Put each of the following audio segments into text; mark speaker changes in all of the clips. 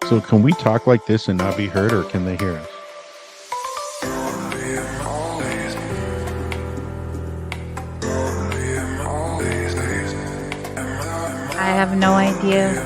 Speaker 1: So can we talk like this and not be heard, or can they hear us?
Speaker 2: I have no idea.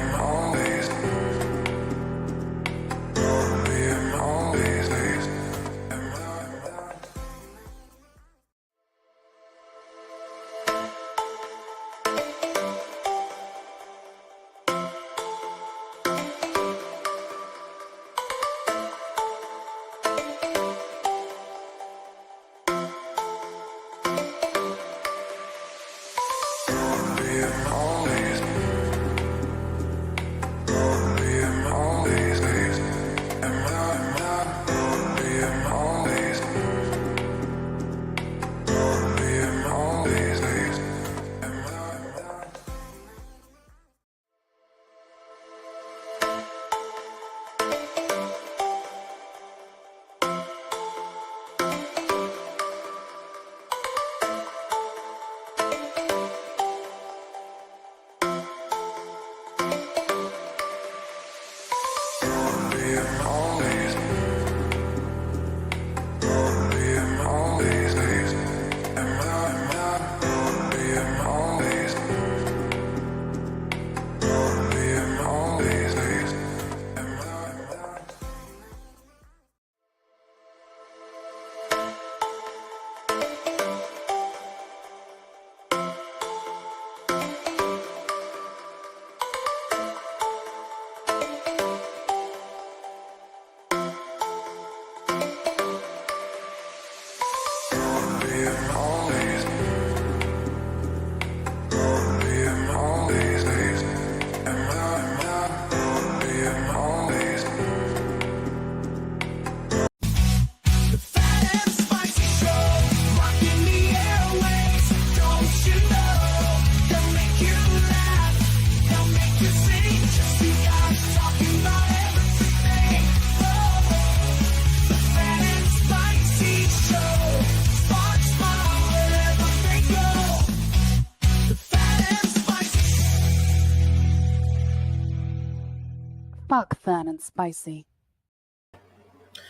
Speaker 3: Fuck Phat and Spicy.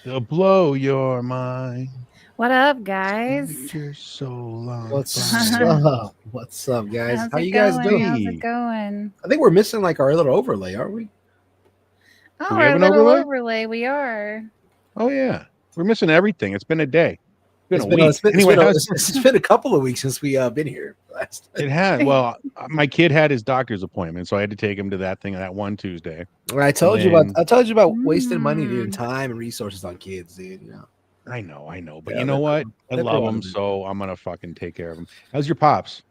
Speaker 1: They'll blow your mind.
Speaker 2: What up, guys?
Speaker 1: You're so long.
Speaker 4: What's up? What's up, guys?
Speaker 2: How's
Speaker 4: How
Speaker 2: it
Speaker 4: you guys
Speaker 2: going?
Speaker 4: doing?
Speaker 2: How's it going?
Speaker 4: I think we're missing like our little overlay, aren't we?
Speaker 2: Oh,
Speaker 1: Do we
Speaker 2: our
Speaker 1: have an
Speaker 2: little
Speaker 1: overlay?
Speaker 2: overlay. We are.
Speaker 1: Oh yeah, we're missing everything. It's been a day. It's been a week.
Speaker 4: It's been a couple of weeks since we been here last.
Speaker 1: It had. Well, my kid had his doctor's appointment, so I had to take him to that thing that one Tuesday.
Speaker 4: I told you about wasting money
Speaker 2: Mm.
Speaker 4: and time and resources on kids, dude. You know.
Speaker 1: I know, but
Speaker 4: Yeah,
Speaker 1: you know what? I
Speaker 4: they're
Speaker 1: love
Speaker 4: growing,
Speaker 1: him,
Speaker 4: dude.
Speaker 1: so I'm gonna fucking take care of him. How's your pops?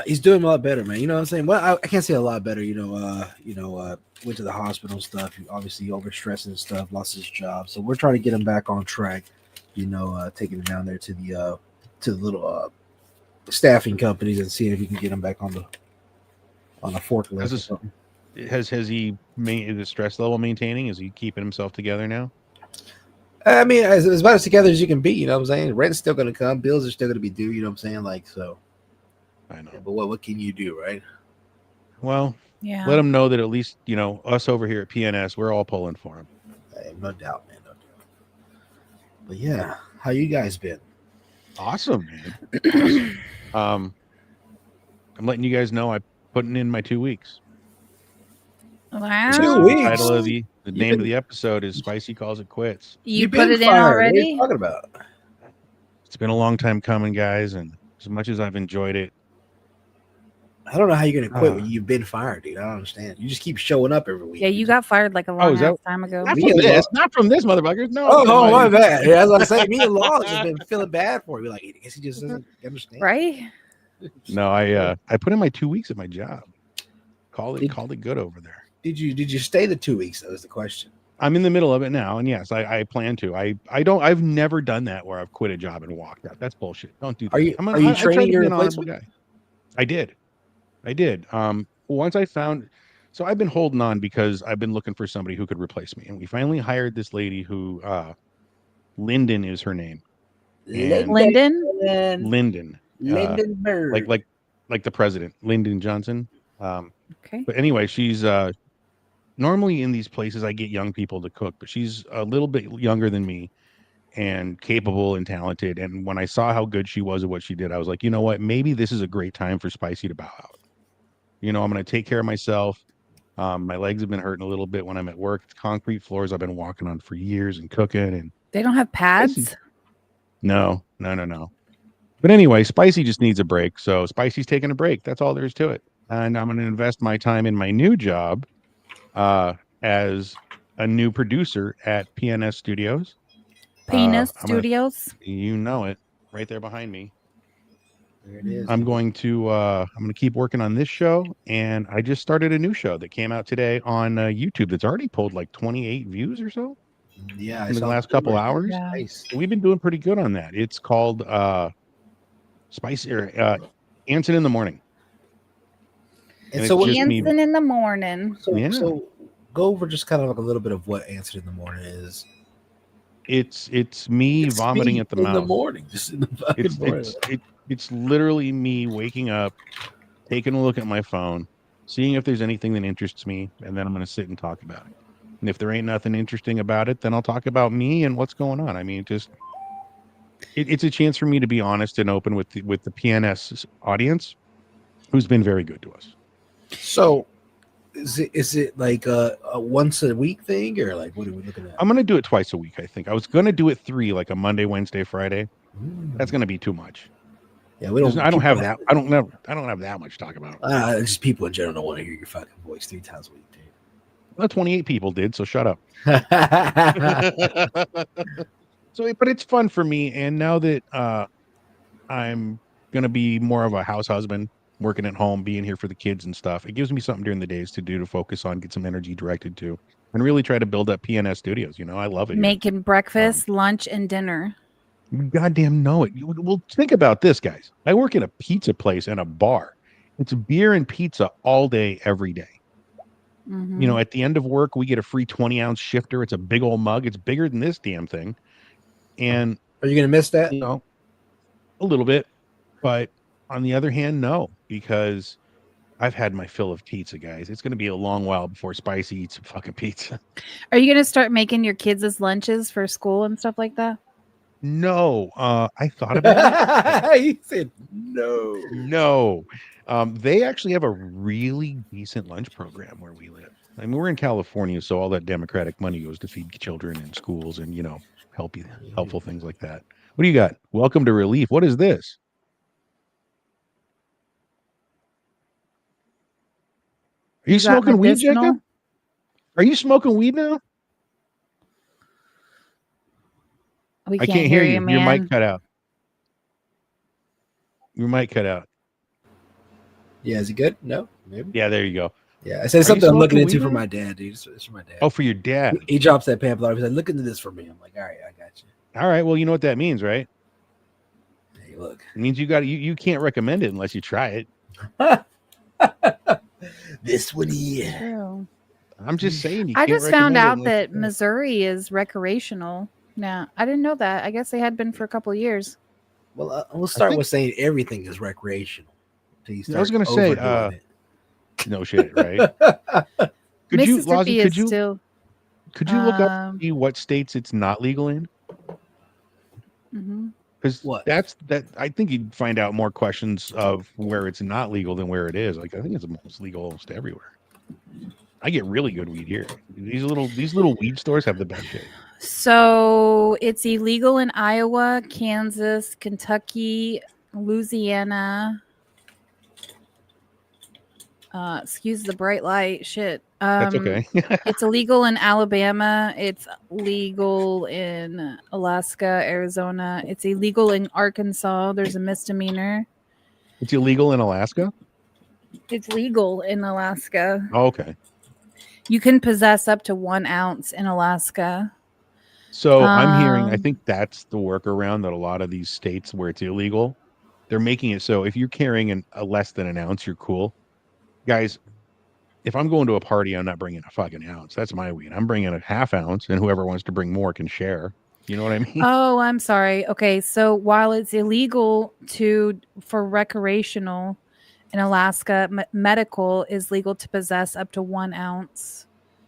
Speaker 4: He's doing a lot better, man. You know what I'm saying? Well, I can't say a lot better. Went to the hospital and stuff. Obviously, overstressing and stuff. Lost his job, so we're trying to get him back on track. Taking him down there to the little staffing companies and seeing if we can get him back on the forklift.
Speaker 1: Has
Speaker 4: Or
Speaker 1: this-
Speaker 4: something.
Speaker 1: Has he made the stress level maintaining? Is he keeping himself together now?
Speaker 4: I mean, as about as together as you can be. You know what I'm saying? Rent's still going to come. Bills are still going to be due. You know what I'm saying? Like so.
Speaker 1: I know.
Speaker 4: But what can you do, right?
Speaker 1: Well,
Speaker 2: Yeah.
Speaker 1: let him know that at least us over here at PNS, we're all pulling for him.
Speaker 4: No doubt, man. No doubt. But yeah, how you guys been?
Speaker 1: Awesome, man. I'm letting you guys know I'm putting in my 2 weeks.
Speaker 2: Wow.
Speaker 4: 2 weeks?
Speaker 1: The title of the name of the episode is Spicy Calls It Quits.
Speaker 2: You
Speaker 4: You've
Speaker 2: put
Speaker 4: been
Speaker 2: it in
Speaker 4: fired. What are
Speaker 2: already?
Speaker 4: you talking about?
Speaker 1: It's been a long time coming, guys, and as much as I've enjoyed it,
Speaker 4: I don't know how you're gonna quit when you've been fired, dude. I don't understand. You just keep showing up every week.
Speaker 2: Yeah, you got fired like a long
Speaker 1: is that-
Speaker 2: ass time ago.
Speaker 1: not
Speaker 4: Me
Speaker 1: from
Speaker 4: and
Speaker 1: this,
Speaker 4: Law-
Speaker 1: not from this motherfucker. No,
Speaker 4: Oh, my bad. Yeah, as I say, me and Law has been feeling bad for you. Like, I guess he just doesn't understand.
Speaker 2: Right?
Speaker 1: No, I put in my 2 weeks at my job. Called it good over there.
Speaker 4: Did you stay the 2 weeks? That was the question.
Speaker 1: I'm in the middle of it now, and yes, I plan to. I've never done that where I've quit a job and walked out. That's bullshit. Don't do that.
Speaker 4: Are you
Speaker 1: I try
Speaker 4: training
Speaker 1: to
Speaker 4: your
Speaker 1: be an honorable
Speaker 4: replacement?
Speaker 1: guy. I did. Once I found, so I've been holding on because I've been looking for somebody who could replace me, and we finally hired this lady who, Lyndon is her name. And-
Speaker 2: Lyndon?
Speaker 1: Lyndon,
Speaker 4: Lyndon Bird.
Speaker 1: like the president, Lyndon Johnson.
Speaker 2: Okay.
Speaker 1: But anyway, she's normally in these places I get young people to cook, but she's a little bit younger than me and capable and talented. And when I saw how good she was at what she did, I was like, you know what? Maybe this is a great time for Spicy to bow out. You know, I'm going to take care of myself. My legs have been hurting a little bit when I'm at work. It's concrete floors I've been walking on for years and cooking. And
Speaker 2: They don't have
Speaker 1: Spicy,
Speaker 2: pads.
Speaker 1: no. But anyway, Spicy just needs a break. So Spicy's taking a break. That's all there is to it. And I'm going to invest my time in my new job as a new producer at PNS Studios.
Speaker 2: Penis
Speaker 1: I'm gonna,
Speaker 2: Studios.
Speaker 1: you know it, right there behind me.
Speaker 4: There it is.
Speaker 1: I'm going to keep working on this show, and I just started a new show that came out today on YouTube. That's already pulled like 28 views or so
Speaker 4: Yeah, I
Speaker 1: in the
Speaker 4: saw
Speaker 1: last
Speaker 4: the
Speaker 1: couple
Speaker 4: number.
Speaker 1: hours.
Speaker 2: Yeah.
Speaker 4: Nice.
Speaker 1: We've been doing pretty good on that. It's called Spicy or Anson in the Morning.
Speaker 4: And
Speaker 1: And
Speaker 4: so
Speaker 1: it's
Speaker 4: what?
Speaker 1: just me.
Speaker 2: Dancing in the morning.
Speaker 1: Yeah.
Speaker 4: So go over just kind of like a little bit of what Answered in the Morning is.
Speaker 1: It's me
Speaker 4: It's
Speaker 1: vomiting
Speaker 4: me
Speaker 1: at the
Speaker 4: in the
Speaker 1: mouth.
Speaker 4: morning, just in the fucking
Speaker 1: It's
Speaker 4: morning.
Speaker 1: it's literally me waking up, taking a look at my phone, seeing if there's anything that interests me, and then I'm going to sit and talk about it. And if there ain't nothing interesting about it, then I'll talk about me and what's going on. I mean, it's a chance for me to be honest and open with the PNS audience, who's been very good to us.
Speaker 4: So is it like a once a week thing, or like what are we looking at?
Speaker 1: I'm going to do it twice a week. I think I was going to do it 3, like a Monday, Wednesday, Friday. That's going to be too much.
Speaker 4: Yeah, we don't.
Speaker 1: I don't have
Speaker 4: people-
Speaker 1: that. I don't have that much to talk about.
Speaker 4: Just people in general don't want to hear your fucking voice 3 times a week,
Speaker 1: Well, 28 people did, so shut up.
Speaker 4: dude.
Speaker 1: So, but it's fun for me. And now that I'm gonna be more of a house husband, working at home, being here for the kids and stuff, it gives me something during the days to do to focus on, get some energy directed to, and really try to build up PNS Studios. You know, I love it.
Speaker 2: Making breakfast, lunch, and dinner.
Speaker 1: You goddamn know it. Well, think about this, guys. I work in a pizza place and a bar. It's beer and pizza all day, every day.
Speaker 2: Mhm.
Speaker 1: You know, at the end of work, we get a free 20-ounce shifter. It's a big old mug. It's bigger than this damn thing. And
Speaker 4: Are you gonna miss that?
Speaker 1: you know, a little bit, but on the other hand, no, because I've had my fill of pizza, guys. It's going to be a long while before Spicy eats some fucking pizza.
Speaker 2: Are you gonna start making your kids as lunches for school and stuff like that?
Speaker 1: No, I thought about it.
Speaker 4: He said no.
Speaker 1: No, they actually have a really decent lunch program where we live. I mean, we're in California, so all that Democratic money goes to feed children in schools and helpful things like that. What do you got? Welcome to Relief. What is this? Are you
Speaker 2: You got
Speaker 1: smoking weed,
Speaker 2: medicinal?
Speaker 1: Jacob? Are you smoking weed now?
Speaker 2: We
Speaker 1: I
Speaker 2: can't,
Speaker 1: can't hear you.
Speaker 2: man.
Speaker 1: Your mic cut out. Your mic cut out.
Speaker 4: Yeah, is it good? No, maybe.
Speaker 1: Yeah, there you go.
Speaker 4: Yeah, I said
Speaker 1: you
Speaker 4: something I'm looking
Speaker 1: smoking
Speaker 4: into
Speaker 1: weed
Speaker 4: for
Speaker 1: now?
Speaker 4: my dad, dude. It's for my dad.
Speaker 1: Oh, for your dad.
Speaker 4: He drops that pamphlet. He's like, look into this for me. I'm like, all right, I got you.
Speaker 1: All right. Well, you know what that means, right?
Speaker 4: Hey, look.
Speaker 1: It means you can't recommend it unless you try it.
Speaker 4: This one here.
Speaker 2: True.
Speaker 1: I'm just saying.
Speaker 2: I just found out that
Speaker 1: Missouri.
Speaker 2: Missouri is recreational now. I didn't know that. I guess they had been for a couple of years.
Speaker 4: Well, we'll start
Speaker 1: think-
Speaker 4: with saying everything is recreational. Until you
Speaker 1: I was
Speaker 4: start
Speaker 1: gonna say,
Speaker 4: overdoing it.
Speaker 1: No shit, right? Could you,
Speaker 2: Mississippi
Speaker 1: Lozzie,
Speaker 2: is still.
Speaker 1: could you look up and see what states it's not legal in?
Speaker 2: Mhm.
Speaker 1: Because
Speaker 4: What?
Speaker 1: I think you'd find out more questions of where it's not legal than where it is. Like I think it's almost legal almost everywhere. I get really good weed here. These little weed stores have the best shit.
Speaker 2: So it's illegal in Iowa, Kansas, Kentucky, Louisiana. Excuse the bright light. Shit.
Speaker 1: That's okay.
Speaker 2: It's illegal in Alabama. It's legal in Alaska, Arizona. It's illegal in Arkansas. There's a misdemeanor.
Speaker 1: It's illegal in Alaska?
Speaker 2: It's legal in Alaska.
Speaker 1: Oh, okay.
Speaker 2: You can possess up to 1 ounce in Alaska.
Speaker 1: So I'm hearing, I
Speaker 2: Um,
Speaker 1: think that's the workaround that a lot of these states where it's illegal, they're making it so if you're carrying a less than an ounce, you're cool. Guys, if I'm going to a party, I'm not bringing a fucking ounce. That's my weed. I'm bringing a half ounce, and whoever wants to bring more can share. You know what I mean?
Speaker 2: Oh, I'm sorry. Okay, so while it's illegal for recreational in Alaska, medical is legal to possess up to 1 ounce.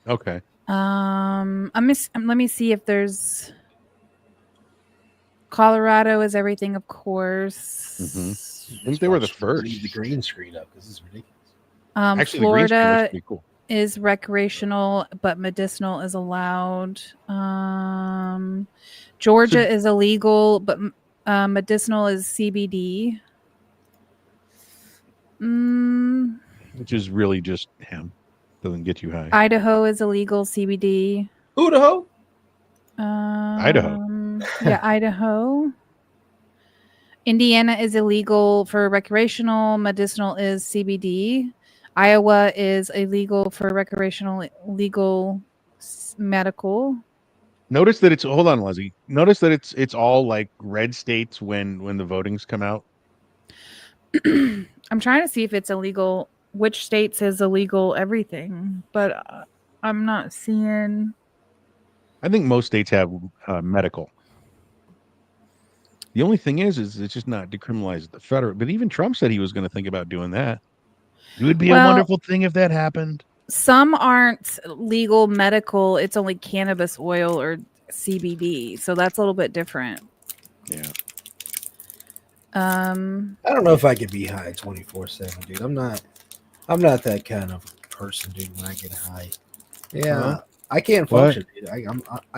Speaker 1: Okay.
Speaker 2: Let me see if there's. Colorado is everything, of course.
Speaker 1: I think they were the first.
Speaker 4: Leave the green screen up because it's ridiculous.
Speaker 1: Actually, the green screen looks
Speaker 2: Florida
Speaker 1: pretty cool.
Speaker 2: is recreational, but medicinal is allowed. Georgia is illegal, but medicinal is CBD.
Speaker 1: Which is really just hemp. Doesn't get you high.
Speaker 2: Idaho is illegal, CBD.
Speaker 4: Idaho.
Speaker 1: Idaho.
Speaker 2: Yeah, Idaho. Indiana is illegal for recreational. Medicinal is CBD. Iowa is illegal for recreational, legal, medical.
Speaker 1: Notice that it's hold on, Leslie. Notice that it's all like red states when the votings come out.
Speaker 2: I'm trying to see if it's illegal. Which state says illegal everything, but I'm not seeing.
Speaker 1: I think most states have medical. The only thing is it's just not decriminalized at the federal. But even Trump said he was going to think about doing that. It would be a wonderful thing if that happened.
Speaker 2: Some aren't legal medical. It's only cannabis oil or CBD, so that's a little bit different.
Speaker 1: Yeah.
Speaker 4: I don't know if I could be high 24/7, dude. I'm not that kind of person, dude. When I get high, yeah, I can't function, dude. I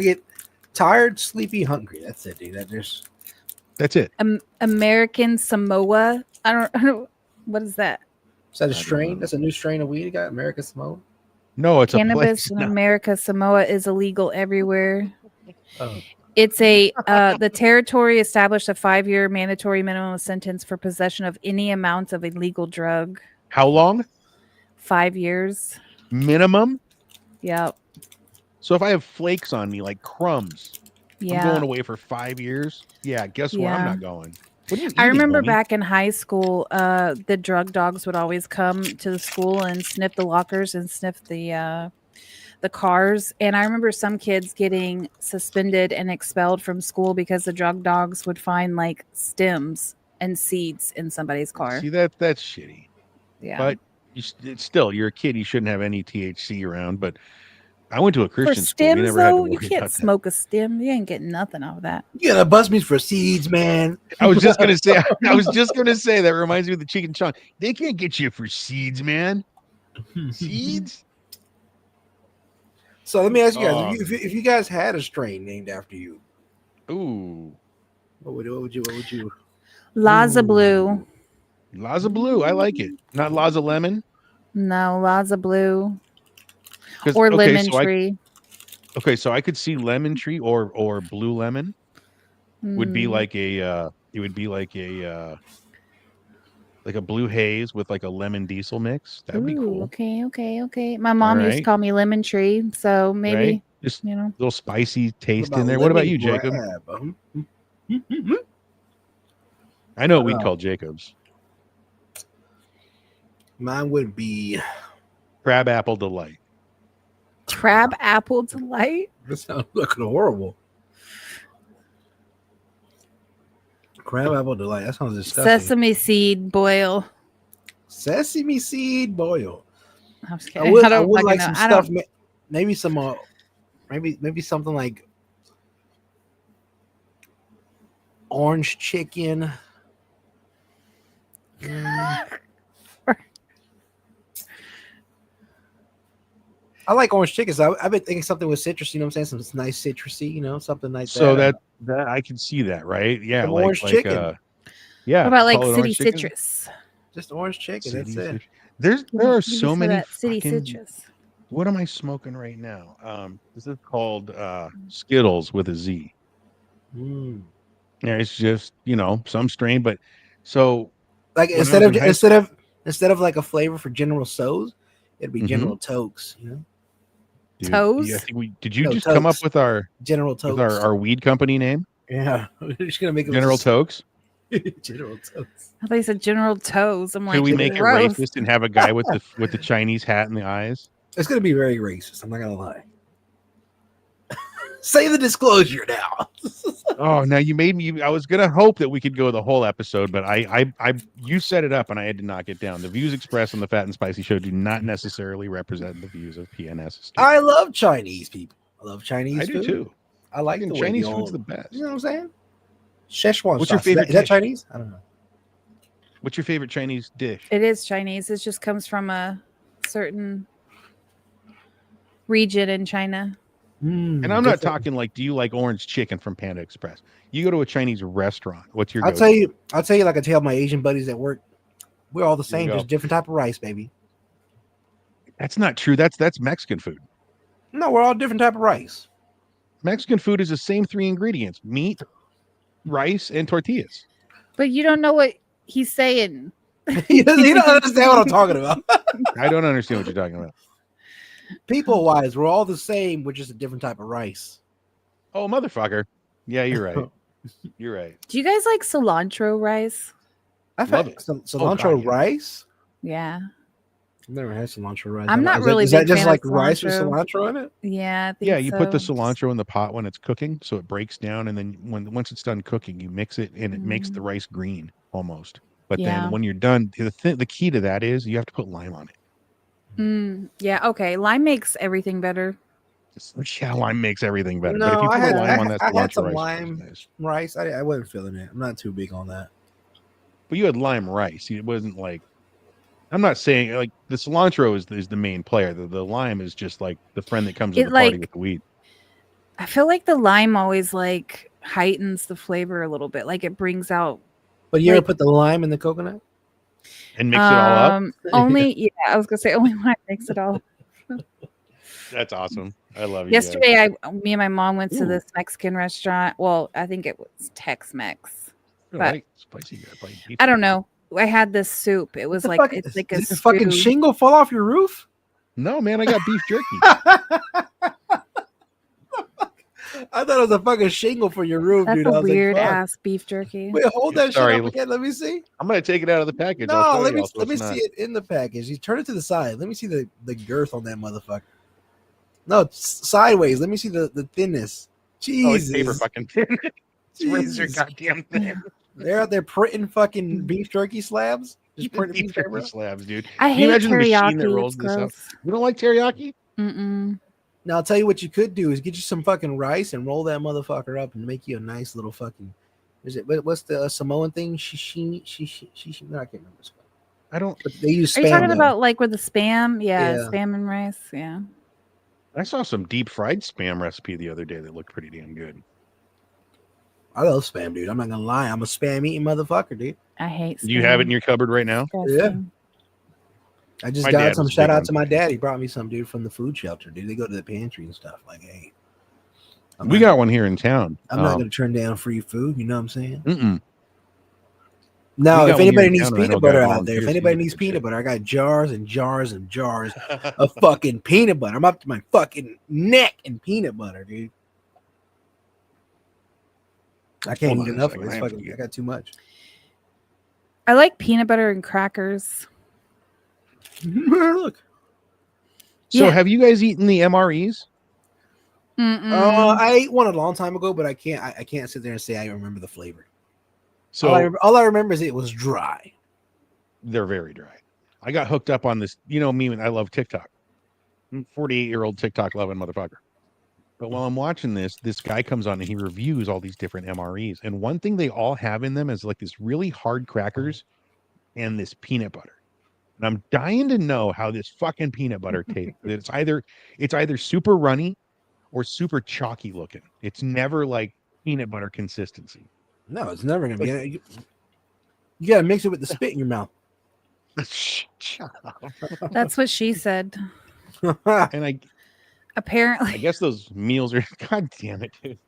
Speaker 4: get tired, sleepy, hungry. That's it, dude.
Speaker 1: That's it.
Speaker 2: American Samoa. I don't. What is that?
Speaker 4: Is that a strain? That's a new strain of weed you got, American Samoa?
Speaker 1: No, it's
Speaker 2: Cannabis
Speaker 1: a place.
Speaker 2: in
Speaker 1: No.
Speaker 2: America Samoa is illegal everywhere.
Speaker 4: Oh.
Speaker 2: It's a the territory established a 5-year mandatory minimum sentence for possession of any amount of illegal drug.
Speaker 1: How long?
Speaker 2: 5 years.
Speaker 1: Minimum?
Speaker 2: Yep.
Speaker 1: So if I have flakes on me like crumbs,
Speaker 2: Yeah.
Speaker 1: I'm going away for 5 years. Yeah, guess what? I'm
Speaker 2: Yeah.
Speaker 1: not going. What are you
Speaker 2: I
Speaker 1: eating,
Speaker 2: remember
Speaker 1: homie?
Speaker 2: back in high school, the drug dogs would always come to the school and sniff the lockers and sniff the cars. And I remember some kids getting suspended and expelled from school because the drug dogs would find like stems and seeds in somebody's car.
Speaker 1: See, that's shitty.
Speaker 2: Yeah.
Speaker 1: But it's still, you're a kid. You shouldn't have any THC around. But I went to a
Speaker 2: For
Speaker 1: Christian school. We
Speaker 2: stems,
Speaker 1: never had to
Speaker 2: though,
Speaker 1: worry
Speaker 2: you can't
Speaker 1: about
Speaker 2: smoke a stem. You ain't getting nothing out of that.
Speaker 4: You gotta bust me for seeds, man.
Speaker 1: that. I was just gonna say. I was just gonna say that reminds me of the chicken chong. They can't get you for seeds, man. Seeds.
Speaker 4: So let me ask you guys: if you guys had a strain named after you,
Speaker 1: Ooh,
Speaker 4: what would you?
Speaker 2: Laza Blue.
Speaker 1: Laza Blue. I like it. Not Laza Lemon.
Speaker 2: No, Laza Blue.
Speaker 1: 'Cause-
Speaker 2: Or
Speaker 1: okay,
Speaker 2: Lemon
Speaker 1: so
Speaker 2: Tree.
Speaker 1: Okay, so I could see lemon tree or blue lemon would be like a it would be like a blue haze with like a lemon diesel mix. That'd be cool.
Speaker 2: Okay. My mom used to
Speaker 1: right.
Speaker 2: call me Lemon Tree, so maybe
Speaker 1: Right? Just
Speaker 2: you know.
Speaker 1: little spicy taste in there. What about you, Jacob? I know what we'd call Jacob's.
Speaker 4: Mine would be
Speaker 1: Crab apple delight.
Speaker 2: Crab Apple Delight.
Speaker 4: that sounds looking horrible. Crab apple delight. That sounds disgusting.
Speaker 2: Sesame seed boil.
Speaker 4: Sesame seed boil.
Speaker 2: I'm just
Speaker 4: I
Speaker 2: kidding.
Speaker 4: would,
Speaker 2: I don't
Speaker 4: like
Speaker 2: fucking
Speaker 4: some
Speaker 2: know.
Speaker 4: stuff. Maybe some. Maybe something like orange chicken. I like orange chicken. So I've been thinking something with citrus. You know what I'm saying? Some nice citrusy. You know, something like that.
Speaker 1: So that I can see that, right? Yeah,
Speaker 4: Some
Speaker 1: like
Speaker 4: orange chicken.
Speaker 1: Yeah.
Speaker 2: What about like
Speaker 1: call it
Speaker 2: City
Speaker 1: orange chicken?
Speaker 2: Citrus?
Speaker 4: Just orange chicken.
Speaker 1: City
Speaker 4: That's it.
Speaker 1: citrus. There are so many
Speaker 2: that City
Speaker 1: fucking.
Speaker 2: Citrus.
Speaker 1: What am I smoking right now? This is called Skittles with a Z.
Speaker 4: Mm.
Speaker 1: Yeah, it's just some strain, but so
Speaker 4: Like
Speaker 1: when I
Speaker 4: instead
Speaker 1: was
Speaker 4: of
Speaker 1: in high
Speaker 4: instead of like a flavor for General So's, it'd be
Speaker 1: Mhm.
Speaker 4: General Tokes. You know,
Speaker 1: dude,
Speaker 2: Toes?
Speaker 1: I think did you
Speaker 4: No,
Speaker 1: just come up
Speaker 4: Tokes.
Speaker 1: with our
Speaker 4: General Tokes.
Speaker 1: our weed company name?
Speaker 4: Yeah, we're just gonna make it
Speaker 1: General Tokes.
Speaker 4: General Tokes.
Speaker 2: I thought you said General Toes. I'm like,
Speaker 1: Could we make it
Speaker 2: gross.
Speaker 1: racist and have a guy with the Chinese hat and the eyes?
Speaker 4: It's gonna be very racist. I'm not gonna lie. Say the disclosure now.
Speaker 1: Oh, now you made me. I was gonna hope that we could go the whole episode, but you set it up, and I had to knock it down. The views expressed on the Fat and Spicy show do not necessarily represent the views of PNS Studio.
Speaker 4: I love Chinese people. I love Chinese
Speaker 1: I do
Speaker 4: food.
Speaker 1: too.
Speaker 4: I like
Speaker 1: Fucking
Speaker 4: the way
Speaker 1: Chinese
Speaker 4: the
Speaker 1: food's
Speaker 4: old,
Speaker 1: the best.
Speaker 4: You know what I'm saying? Szechuan
Speaker 1: What's your
Speaker 4: sauce. Is
Speaker 1: favorite
Speaker 4: that, is that
Speaker 1: dish?
Speaker 4: Chinese? I don't know.
Speaker 1: What's your favorite Chinese dish?
Speaker 2: It is Chinese. It just comes from a certain region in China.
Speaker 1: And I'm not talking like, do you like orange chicken from Panda Express? You go to a Chinese restaurant. What's your?
Speaker 4: I'll tell you, like I tell my Asian buddies at work, we're all the
Speaker 1: Here we
Speaker 4: same,
Speaker 1: go.
Speaker 4: just different type of rice, baby.
Speaker 1: That's not true. That's Mexican food.
Speaker 4: No, we're all different type of rice.
Speaker 1: Mexican food is the same 3 ingredients: meat, rice, and tortillas.
Speaker 2: But you don't know what he's saying.
Speaker 4: He don't understand what I'm talking about.
Speaker 1: I don't understand what you're talking about.
Speaker 4: People wise, we're all the same. We're just a different type of rice.
Speaker 1: Oh, motherfucker. Yeah, you're right. You're right.
Speaker 2: Do you guys like cilantro rice?
Speaker 4: I've
Speaker 1: Love
Speaker 4: had
Speaker 1: it.
Speaker 4: cilantro
Speaker 1: God, yeah.
Speaker 4: rice.
Speaker 2: Yeah.
Speaker 4: I've never had cilantro rice.
Speaker 2: I'm not
Speaker 4: Is
Speaker 2: really
Speaker 4: Is that
Speaker 2: big
Speaker 4: just
Speaker 2: fan of
Speaker 4: like rice with
Speaker 2: cilantro.
Speaker 4: cilantro in it?
Speaker 2: Yeah. I think
Speaker 1: Yeah, you put the
Speaker 2: so.
Speaker 1: cilantro in the pot when it's cooking, so it breaks down, and then once it's done cooking, you mix it, and it makes the rice green almost. But
Speaker 2: Yeah.
Speaker 1: then when you're done, the key to that is you have to put lime on it.
Speaker 2: Yeah. Okay. Lime makes everything better.
Speaker 1: Yeah, lime makes everything better.
Speaker 4: No,
Speaker 1: but if you put
Speaker 4: I had,
Speaker 1: a lime on that
Speaker 4: I had
Speaker 1: cilantro
Speaker 4: some
Speaker 1: rice,
Speaker 4: lime
Speaker 1: it's nice.
Speaker 4: rice. I wasn't feeling it. I'm not too big on that.
Speaker 1: But you had lime rice. It wasn't like, I'm not saying like the cilantro is the main player. The lime is just like the friend that comes to
Speaker 2: It,
Speaker 1: the party
Speaker 2: like-
Speaker 1: with the weed.
Speaker 2: I feel like the lime always like heightens the flavor a little bit. Like it brings out
Speaker 4: But you ever
Speaker 2: Like-
Speaker 4: put the lime in the coconut?
Speaker 1: And mix it all up.
Speaker 2: Only, yeah, I was gonna say only when I mix it all.
Speaker 1: That's awesome. I love you.
Speaker 2: Yesterday, me and my mom went to
Speaker 1: Ooh.
Speaker 2: this Mexican restaurant. Well, I think it was Tex-Mex.
Speaker 1: I
Speaker 2: but-
Speaker 1: like spicy.
Speaker 2: I don't know. I had this soup. It was
Speaker 4: What the
Speaker 2: like
Speaker 4: fuck
Speaker 2: it's
Speaker 4: is-
Speaker 2: like a
Speaker 4: did the fucking
Speaker 2: stew.
Speaker 4: shingle fall off your roof?
Speaker 1: No, man, I got beef jerky.
Speaker 4: I thought it was a fucking shingle for your roof,
Speaker 2: That's
Speaker 4: dude. I
Speaker 2: a
Speaker 4: was
Speaker 2: weird
Speaker 4: like, fuck.
Speaker 2: ass beef jerky.
Speaker 4: Wait, hold that
Speaker 1: Sorry.
Speaker 4: shit up again. Let me see.
Speaker 1: I'm gonna take it out of the package.
Speaker 4: No,
Speaker 1: I'll show
Speaker 4: let me
Speaker 1: y'all, so
Speaker 4: let me
Speaker 1: it's not-
Speaker 4: see it in the package. You turn it to the side. Let me see the girth on that motherfucker. No, it's sideways. Let me see the thinness.
Speaker 1: Oh, it's
Speaker 4: Jesus,
Speaker 1: paper fucking thin. It's razor
Speaker 4: Jesus.
Speaker 1: goddamn thin.
Speaker 4: They're out there printing fucking beef jerky slabs. Just printing
Speaker 1: Beef
Speaker 4: beef
Speaker 1: jerky
Speaker 4: jerky.
Speaker 1: slabs, dude.
Speaker 2: I
Speaker 1: Can you
Speaker 2: hate
Speaker 1: imagine the machine that
Speaker 2: teriyaki.
Speaker 1: rolls
Speaker 2: It's
Speaker 1: this up?
Speaker 2: gross.
Speaker 1: You don't like teriyaki?
Speaker 2: Mm-mm.
Speaker 4: Now I'll tell you what you could do is get you some fucking rice and roll that motherfucker up and make you a nice little fucking. Is it what's the Samoan thing? Shishi. No, I can't remember. What it's called.
Speaker 1: I don't.
Speaker 4: But they use
Speaker 2: Are
Speaker 4: spam.
Speaker 2: you talking
Speaker 4: though.
Speaker 2: about like with the spam? Yeah,
Speaker 4: Yeah.
Speaker 2: spam and rice. Yeah.
Speaker 1: I saw some deep fried spam recipe the other day that looked pretty damn good.
Speaker 4: I love spam, dude. I'm not gonna lie. I'm a spam eating motherfucker, dude.
Speaker 2: I hate.
Speaker 1: Do you have it in
Speaker 2: spam.
Speaker 1: your cupboard right now?
Speaker 2: Disgusting.
Speaker 4: I just
Speaker 1: My
Speaker 4: got
Speaker 1: dad
Speaker 4: some
Speaker 1: was
Speaker 4: shout
Speaker 1: big
Speaker 4: out
Speaker 1: on
Speaker 4: to my
Speaker 1: spam.
Speaker 4: dad. He brought me some dude from the food shelter, dude. They go to the pantry and stuff. Like, hey,
Speaker 1: We got one here in town.
Speaker 4: I'm not gonna turn down free food. You know what I'm saying?
Speaker 1: Mm-mm.
Speaker 4: Now,
Speaker 1: We got
Speaker 4: if
Speaker 1: one here
Speaker 4: anybody
Speaker 1: in
Speaker 4: needs
Speaker 1: town, and I know
Speaker 4: peanut butter
Speaker 1: guys
Speaker 4: out there, if
Speaker 1: volunteers to
Speaker 4: anybody
Speaker 1: get
Speaker 4: needs
Speaker 1: that
Speaker 4: peanut
Speaker 1: shit.
Speaker 4: butter, I got jars and jars and jars of fucking peanut butter. I'm up to my fucking neck in peanut butter, dude. I can't
Speaker 1: Hold
Speaker 4: eat
Speaker 1: on a
Speaker 4: enough of
Speaker 1: second,
Speaker 4: it.
Speaker 1: I
Speaker 4: It's
Speaker 1: have to
Speaker 4: fucking,
Speaker 1: get-
Speaker 4: I got too much.
Speaker 2: I like peanut butter and crackers.
Speaker 4: Look.
Speaker 1: So,
Speaker 2: Yeah.
Speaker 1: have you guys eaten the MREs?
Speaker 2: Mm-mm.
Speaker 4: I ate one a long time ago, but I can't sit there and say I remember the flavor.
Speaker 1: So
Speaker 4: All I remember is it was dry.
Speaker 1: they're very dry. I got hooked up on this. You know me, I love TikTok. I'm a 48-year-old TikTok loving motherfucker. But while I'm watching this guy comes on and he reviews all these different MREs. And one thing they all have in them is like this really hard crackers and this peanut butter. And I'm dying to know how this fucking peanut butter tastes. It's either super runny or super chalky looking. It's never like peanut butter consistency.
Speaker 4: No, it's never gonna be. You gotta mix it with the spit in your mouth.
Speaker 1: Shut up.
Speaker 2: That's what she said.
Speaker 1: And I
Speaker 2: Apparently,
Speaker 1: guess those meals are god damn it, dude.